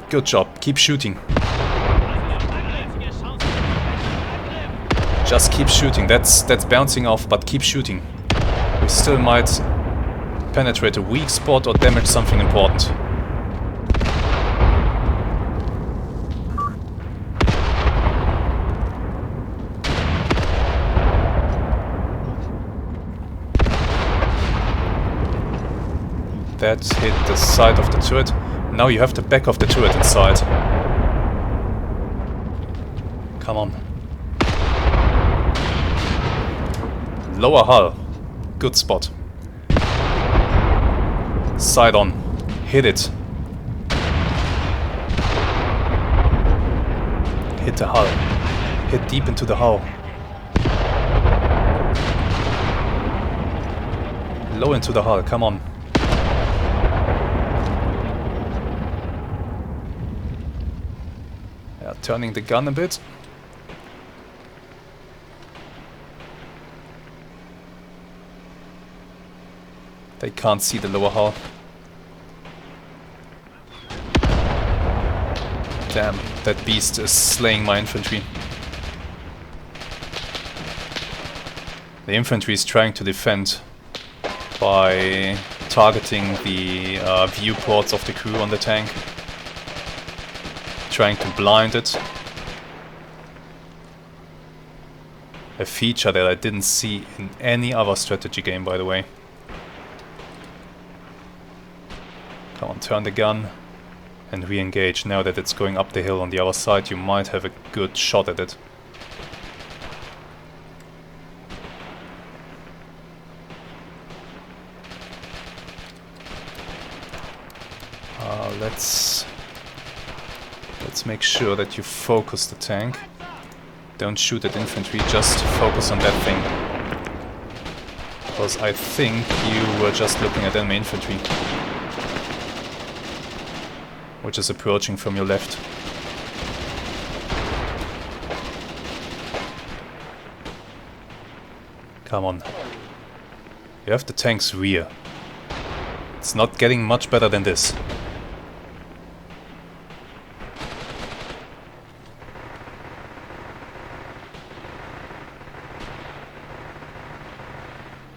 Good job. Keep shooting. Just keep shooting. That's bouncing off, but keep shooting. We still might penetrate a weak spot or damage something important. That hit the side of the turret. Now you have the back of the turret inside. Come on. Lower hull. Good spot. Side on. Hit it. Hit the hull. Hit deep into the hull. Low into the hull. Come on. Yeah, turning the gun a bit. They can't see the lower hull. Damn, that beast is slaying my infantry. The infantry is trying to defend by targeting the viewports of the crew on the tank. Trying to blind it. A feature that I didn't see in any other strategy game, by the way. Come on, turn the gun and re-engage. Now that it's going up the hill on the other side, you might have a good shot at it. Let's make sure that you focus the tank. Don't shoot at infantry, just focus on that thing. Because I think you were just looking at enemy infantry, which is approaching from your left. Come on. You have the tank's rear. It's not getting much better than this.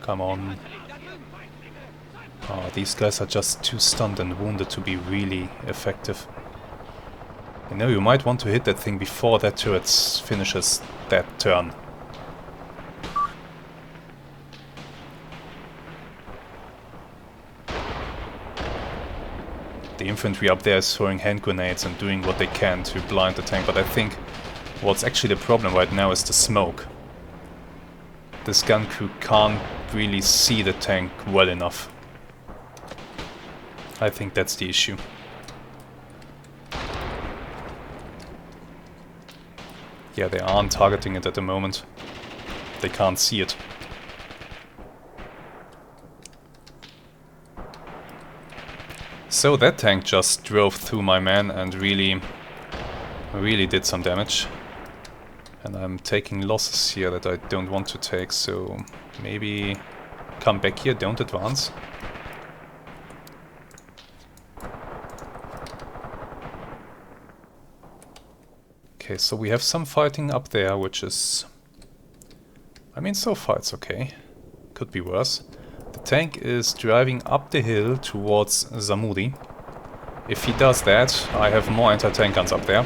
Come on. Oh, these guys are just too stunned and wounded to be really effective. You know, you might want to hit that thing before that turret finishes that turn. The infantry up there is throwing hand grenades and doing what they can to blind the tank, but I think what's actually the problem right now is the smoke. This gun crew can't really see the tank well enough. I think that's the issue. Yeah, they aren't targeting it at the moment. They can't see it. So that tank just drove through my man and really did some damage. And I'm taking losses here that I don't want to take, so maybe come back here, don't advance. Okay, so we have some fighting up there, which is... I mean, so far it's okay. Could be worse. The tank is driving up the hill towards Zamudi. If he does that, I have more anti-tank guns up there.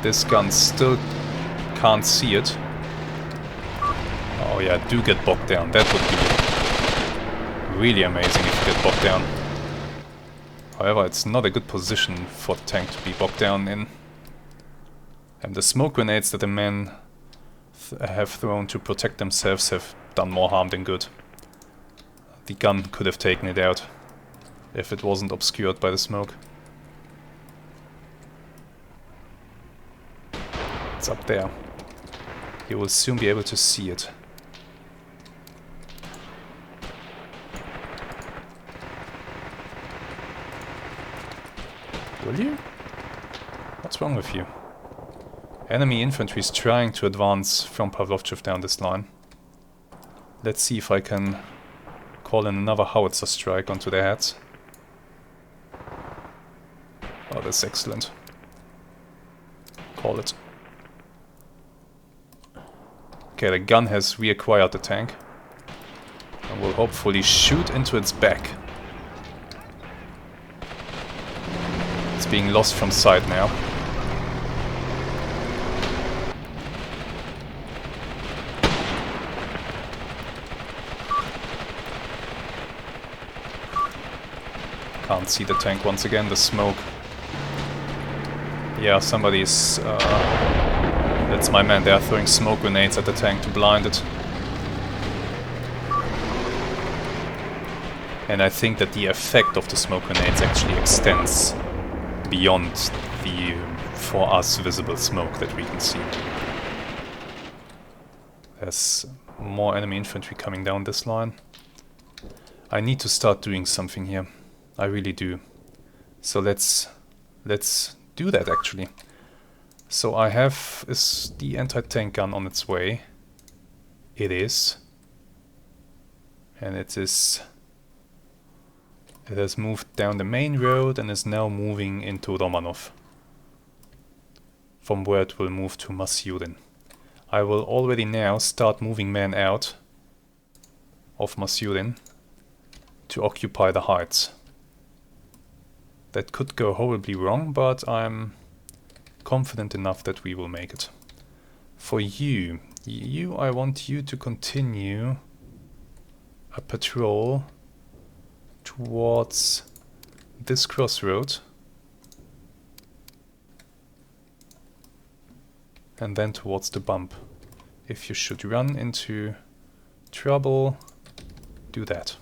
This gun still can't see it. Oh yeah, do get bogged down. That would be really amazing if you get bogged down. However, it's not a good position for the tank to be bogged down in. And the smoke grenades that the men have thrown to protect themselves have done more harm than good. The gun could have taken it out if it wasn't obscured by the smoke. It's up there. You will soon be able to see it. Will you? What's wrong with you? Enemy infantry is trying to advance from Pavlovchev down this line. Let's see if I can call in another howitzer strike onto their heads. Oh, that's excellent. Call it. Okay, the gun has reacquired the tank. And will hopefully shoot into its back. It's being lost from sight now. Can't see the tank once again, the smoke. Yeah, somebody's... that's my man, they are throwing smoke grenades at the tank to blind it. And I think that the effect of the smoke grenades actually extends beyond the, for us, visible smoke that we can see. There's more enemy infantry coming down this line. I need to start doing something here. I really do. So let's do that actually. So I have is the anti-tank gun on its way. It is. And it has moved down the main road and is now moving into Romanov. From where it will move to Masyurin. I will already now start moving men out of Masyurin to occupy the heights. That could go horribly wrong, but I'm confident enough that we will make it. For you, I want you to continue a patrol towards this crossroad and then towards the bump. If you should run into trouble, do that.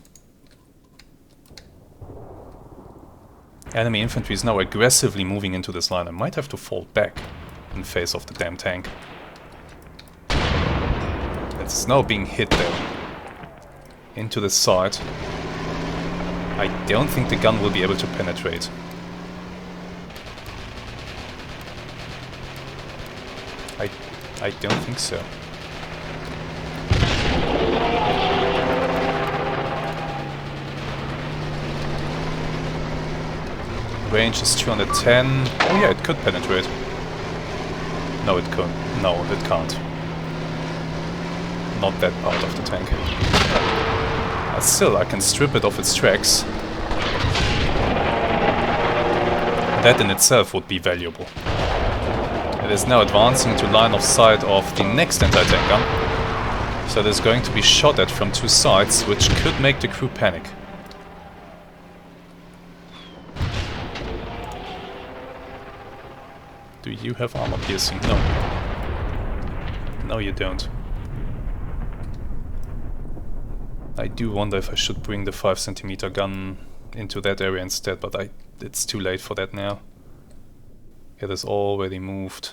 Enemy infantry is now aggressively moving into this line. I might have to fall back in face of the damn tank. It's now being hit though. Into the side. I don't think the gun will be able to penetrate. I don't think so. range is 210. Oh yeah, it could penetrate. No, it could. No, it can't. Not that part of the tank. But still, I can strip it of its tracks. That in itself would be valuable. It is now advancing to line of sight of the next anti-tank gun. So it is going to be shot at from two sides, which could make the crew panic. Do you have armor piercing? No. No, you don't. I do wonder if I should bring the 5cm gun into that area instead, but it's too late for that now. It is already moved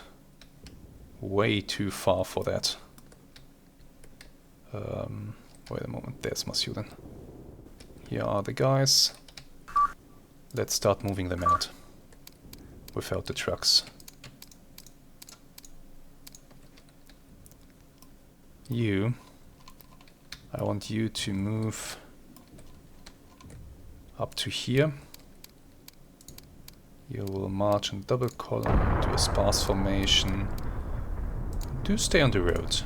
way too far for that. Wait a moment, there's Masudin. Here are the guys. Let's start moving them out without the trucks. I want you to move up to here. You will march in double column, do a sparse formation. Do stay on the road.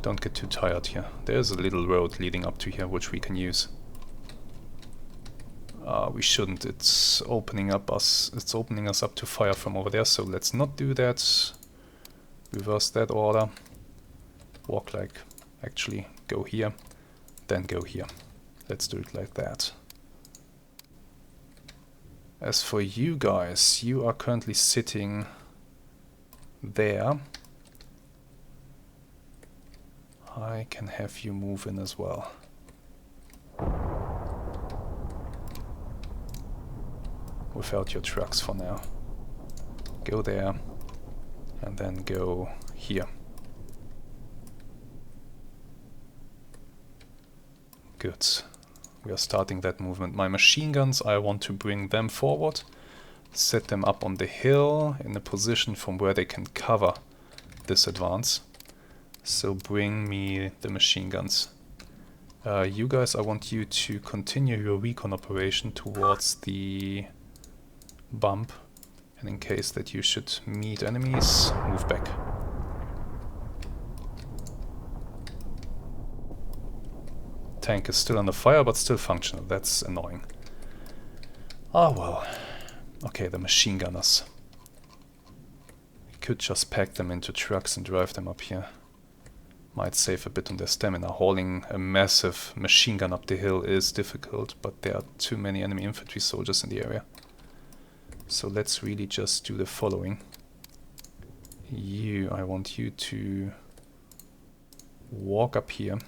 Don't get too tired here. There's a little road leading up to here which we can use. We shouldn't. It's opening us up to fire from over there, so let's not do that. Reverse that order. Walk like, actually, go here, then go here. Let's do it like that. As for you guys, you are currently sitting there. I can have you move in as well. Without your trucks for now. Go there, and then go here. Good. We are starting that movement. My machine guns, I want to bring them forward, set them up on the hill in a position from where they can cover this advance. So bring me the machine guns. You guys, I want you to continue your recon operation towards the bump, and in case that you should meet enemies, move back. Tank is still under fire, but still functional. That's annoying. Ah, well. Okay, the machine gunners. We could just pack them into trucks and drive them up here. Might save a bit on their stamina. Hauling a massive machine gun up the hill is difficult, but there are too many enemy infantry soldiers in the area. So let's really just do the following. I want you to walk up here.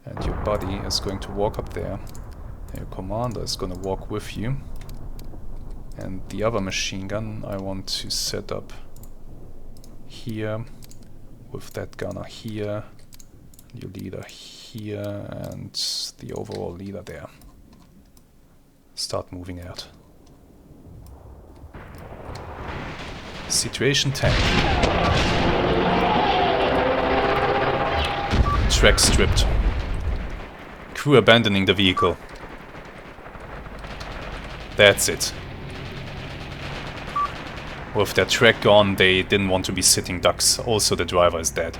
And your buddy is going to walk up there. And your commander is going to walk with you. And the other machine gun I want to set up here. With that gunner here. Your leader here. And the overall leader there. Start moving out. Situation tank. Track stripped. Crew abandoning the vehicle. That's it. With their track gone, they didn't want to be sitting ducks. Also, the driver is dead.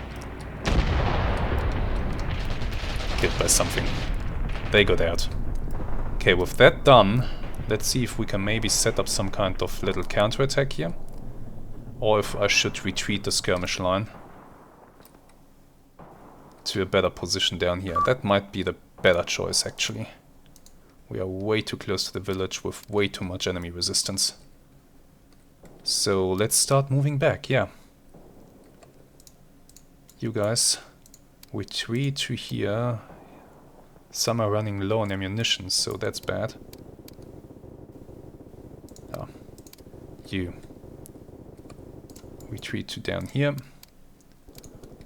Hit by something. They got out. Okay, with that done, let's see if we can maybe set up some kind of little counterattack here. Or if I should retreat the skirmish line to a better position down here. That might be the better choice, actually. We are way too close to the village with way too much enemy resistance. So let's start moving back, yeah. You guys, retreat to here. Some are running low on ammunition, so that's bad. You retreat to down here.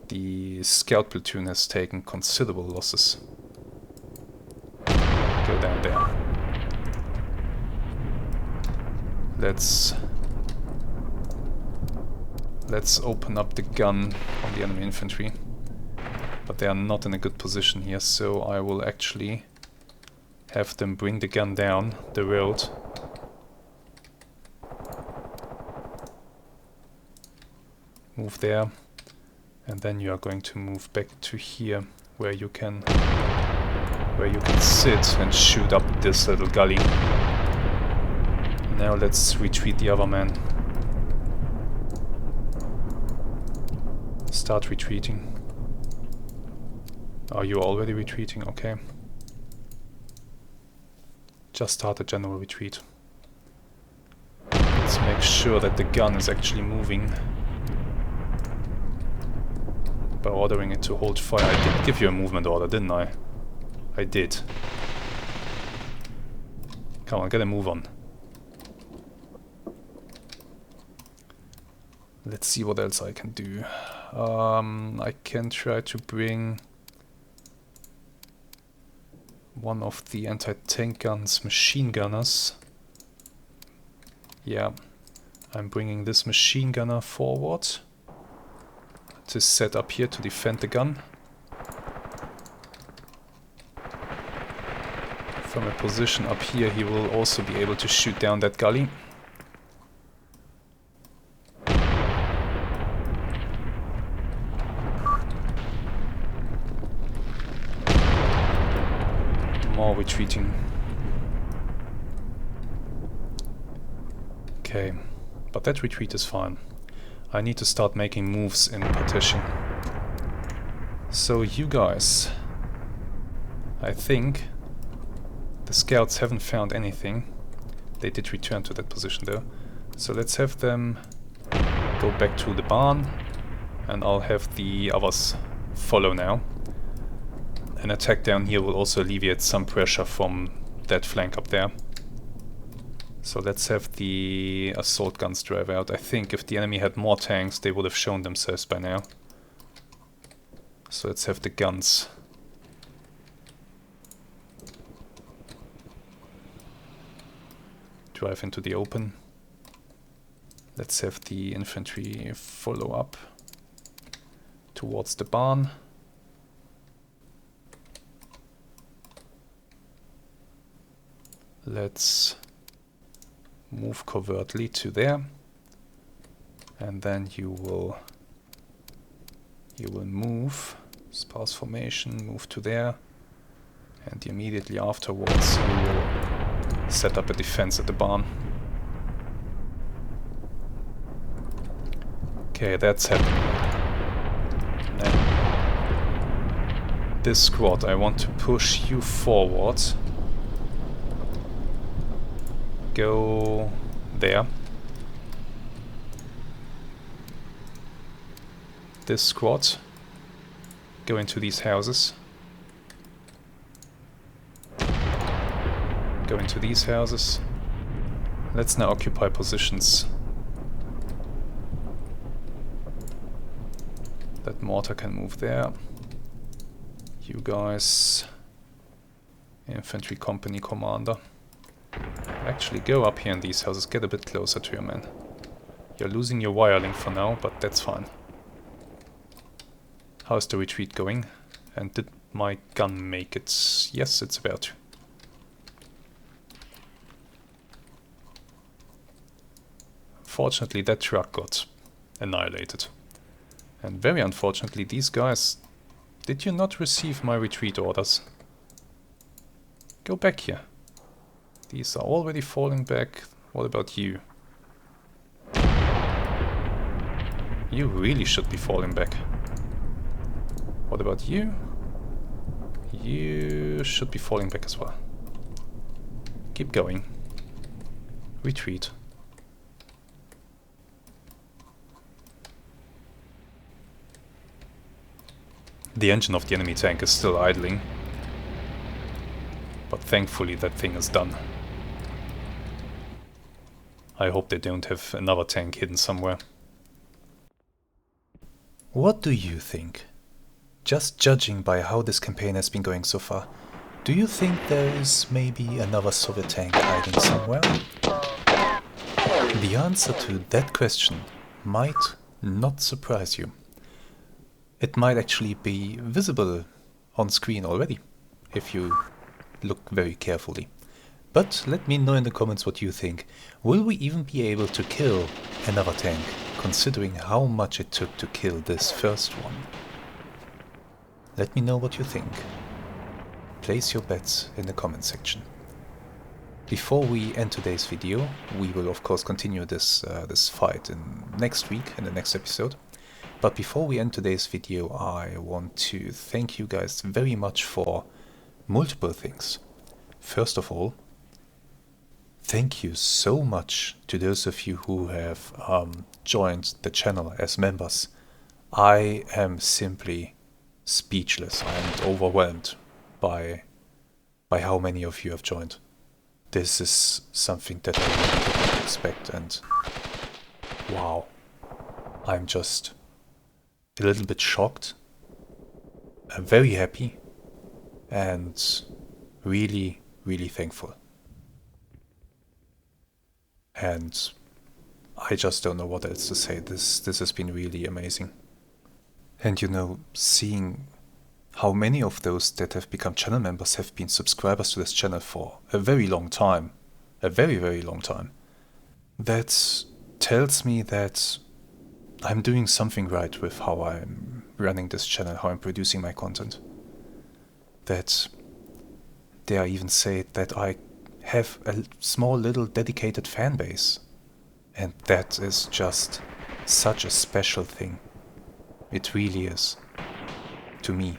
The scout platoon has taken considerable losses. Go down there. Let's open up the gun on the enemy infantry. But they are not in a good position here, so I will actually have them bring the gun down the road. Move there, and then you are going to move back to here, where you can sit and shoot up this little gully. Now let's retreat the other man. Start retreating. Are you already retreating? Okay. Just start a general retreat. Let's make sure that the gun is actually moving by ordering it to hold fire. I did give you a movement order, didn't I? I did. Come on, get a move on. Let's see what else I can do. I can try to bring one of the anti-tank guns, machine gunners. Yeah, I'm bringing this machine gunner forward to set up here to defend the gun. From a position up here he will also be able to shoot down that gully. More retreating. Okay, but that retreat is fine. I need to start making moves in partition. So you guys, I think the scouts haven't found anything. They did return to that position though. So let's have them go back to the barn, and I'll have the others follow now. An attack down here will also alleviate some pressure from that flank up there. So let's have the assault guns drive out. I think if the enemy had more tanks, they would have shown themselves by now. So let's have the guns. Drive into the open. Let's have the infantry follow up towards the barn. Let's move covertly to there, and then you will move sparse formation, move to there, and immediately afterwards you will set up a defense at the barn. Okay, that's happening. Then this squad, I want to push you forward. Go there. This squad, go into these houses. Go into these houses. Let's now occupy positions. That mortar can move there. You guys, infantry company commander. Actually, go up here in these houses, get a bit closer to your men. You're losing your wire link for now, but that's fine. How's the retreat going? And did my gun make it? Yes, it's about to. Unfortunately, that truck got annihilated. And very unfortunately, these guys... Did you not receive my retreat orders? Go back here. These are already falling back. What about you? You really should be falling back. What about you? You should be falling back as well. Keep going. Retreat. The engine of the enemy tank is still idling. But thankfully that thing is done. I hope they don't have another tank hidden somewhere. What do you think? Just judging by how this campaign has been going so far, do you think there is maybe another Soviet tank hiding somewhere? The answer to that question might not surprise you. It might actually be visible on screen already, if you look very carefully. But let me know in the comments what you think. Will we even be able to kill another tank, considering how much it took to kill this first one? Let me know what you think. Place your bets in the comment section. Before we end today's video, we will of course continue this fight in next week, in the next episode. But before we end today's video, I want to thank you guys very much for multiple things. First of all, thank you so much to those of you who have joined the channel as members. I am simply speechless. I am overwhelmed by how many of you have joined. This is something that I really did not expect, and wow, I'm just a little bit shocked. I'm very happy and really, really thankful. And I just don't know what else to say. This has been really amazing. And you know, seeing how many of those that have become channel members have been subscribers to this channel for a very long time, a very, very long time, that tells me that I'm doing something right with how I'm running this channel, how I'm producing my content. That dare I even say that I have a small little dedicated fan base. And that is just such a special thing. It really is. To me.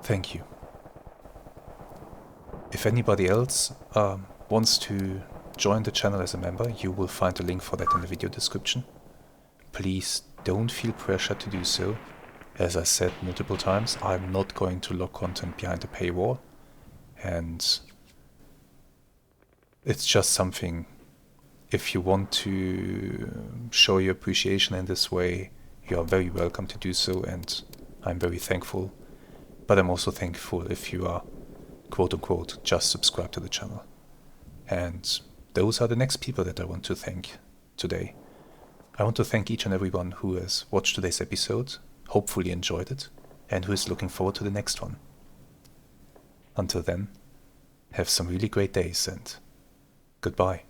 Thank you. If anybody else wants to join the channel as a member, you will find a link for that in the video description. Please don't feel pressure to do so. As I said multiple times, I'm not going to lock content behind a paywall. And it's just something, if you want to show your appreciation in this way, you are very welcome to do so, and I'm very thankful. But I'm also thankful if you are, quote-unquote, just subscribed to the channel. And those are the next people that I want to thank today. I want to thank each and everyone who has watched today's episode, hopefully enjoyed it, and who is looking forward to the next one. Until then, have some really great days and goodbye.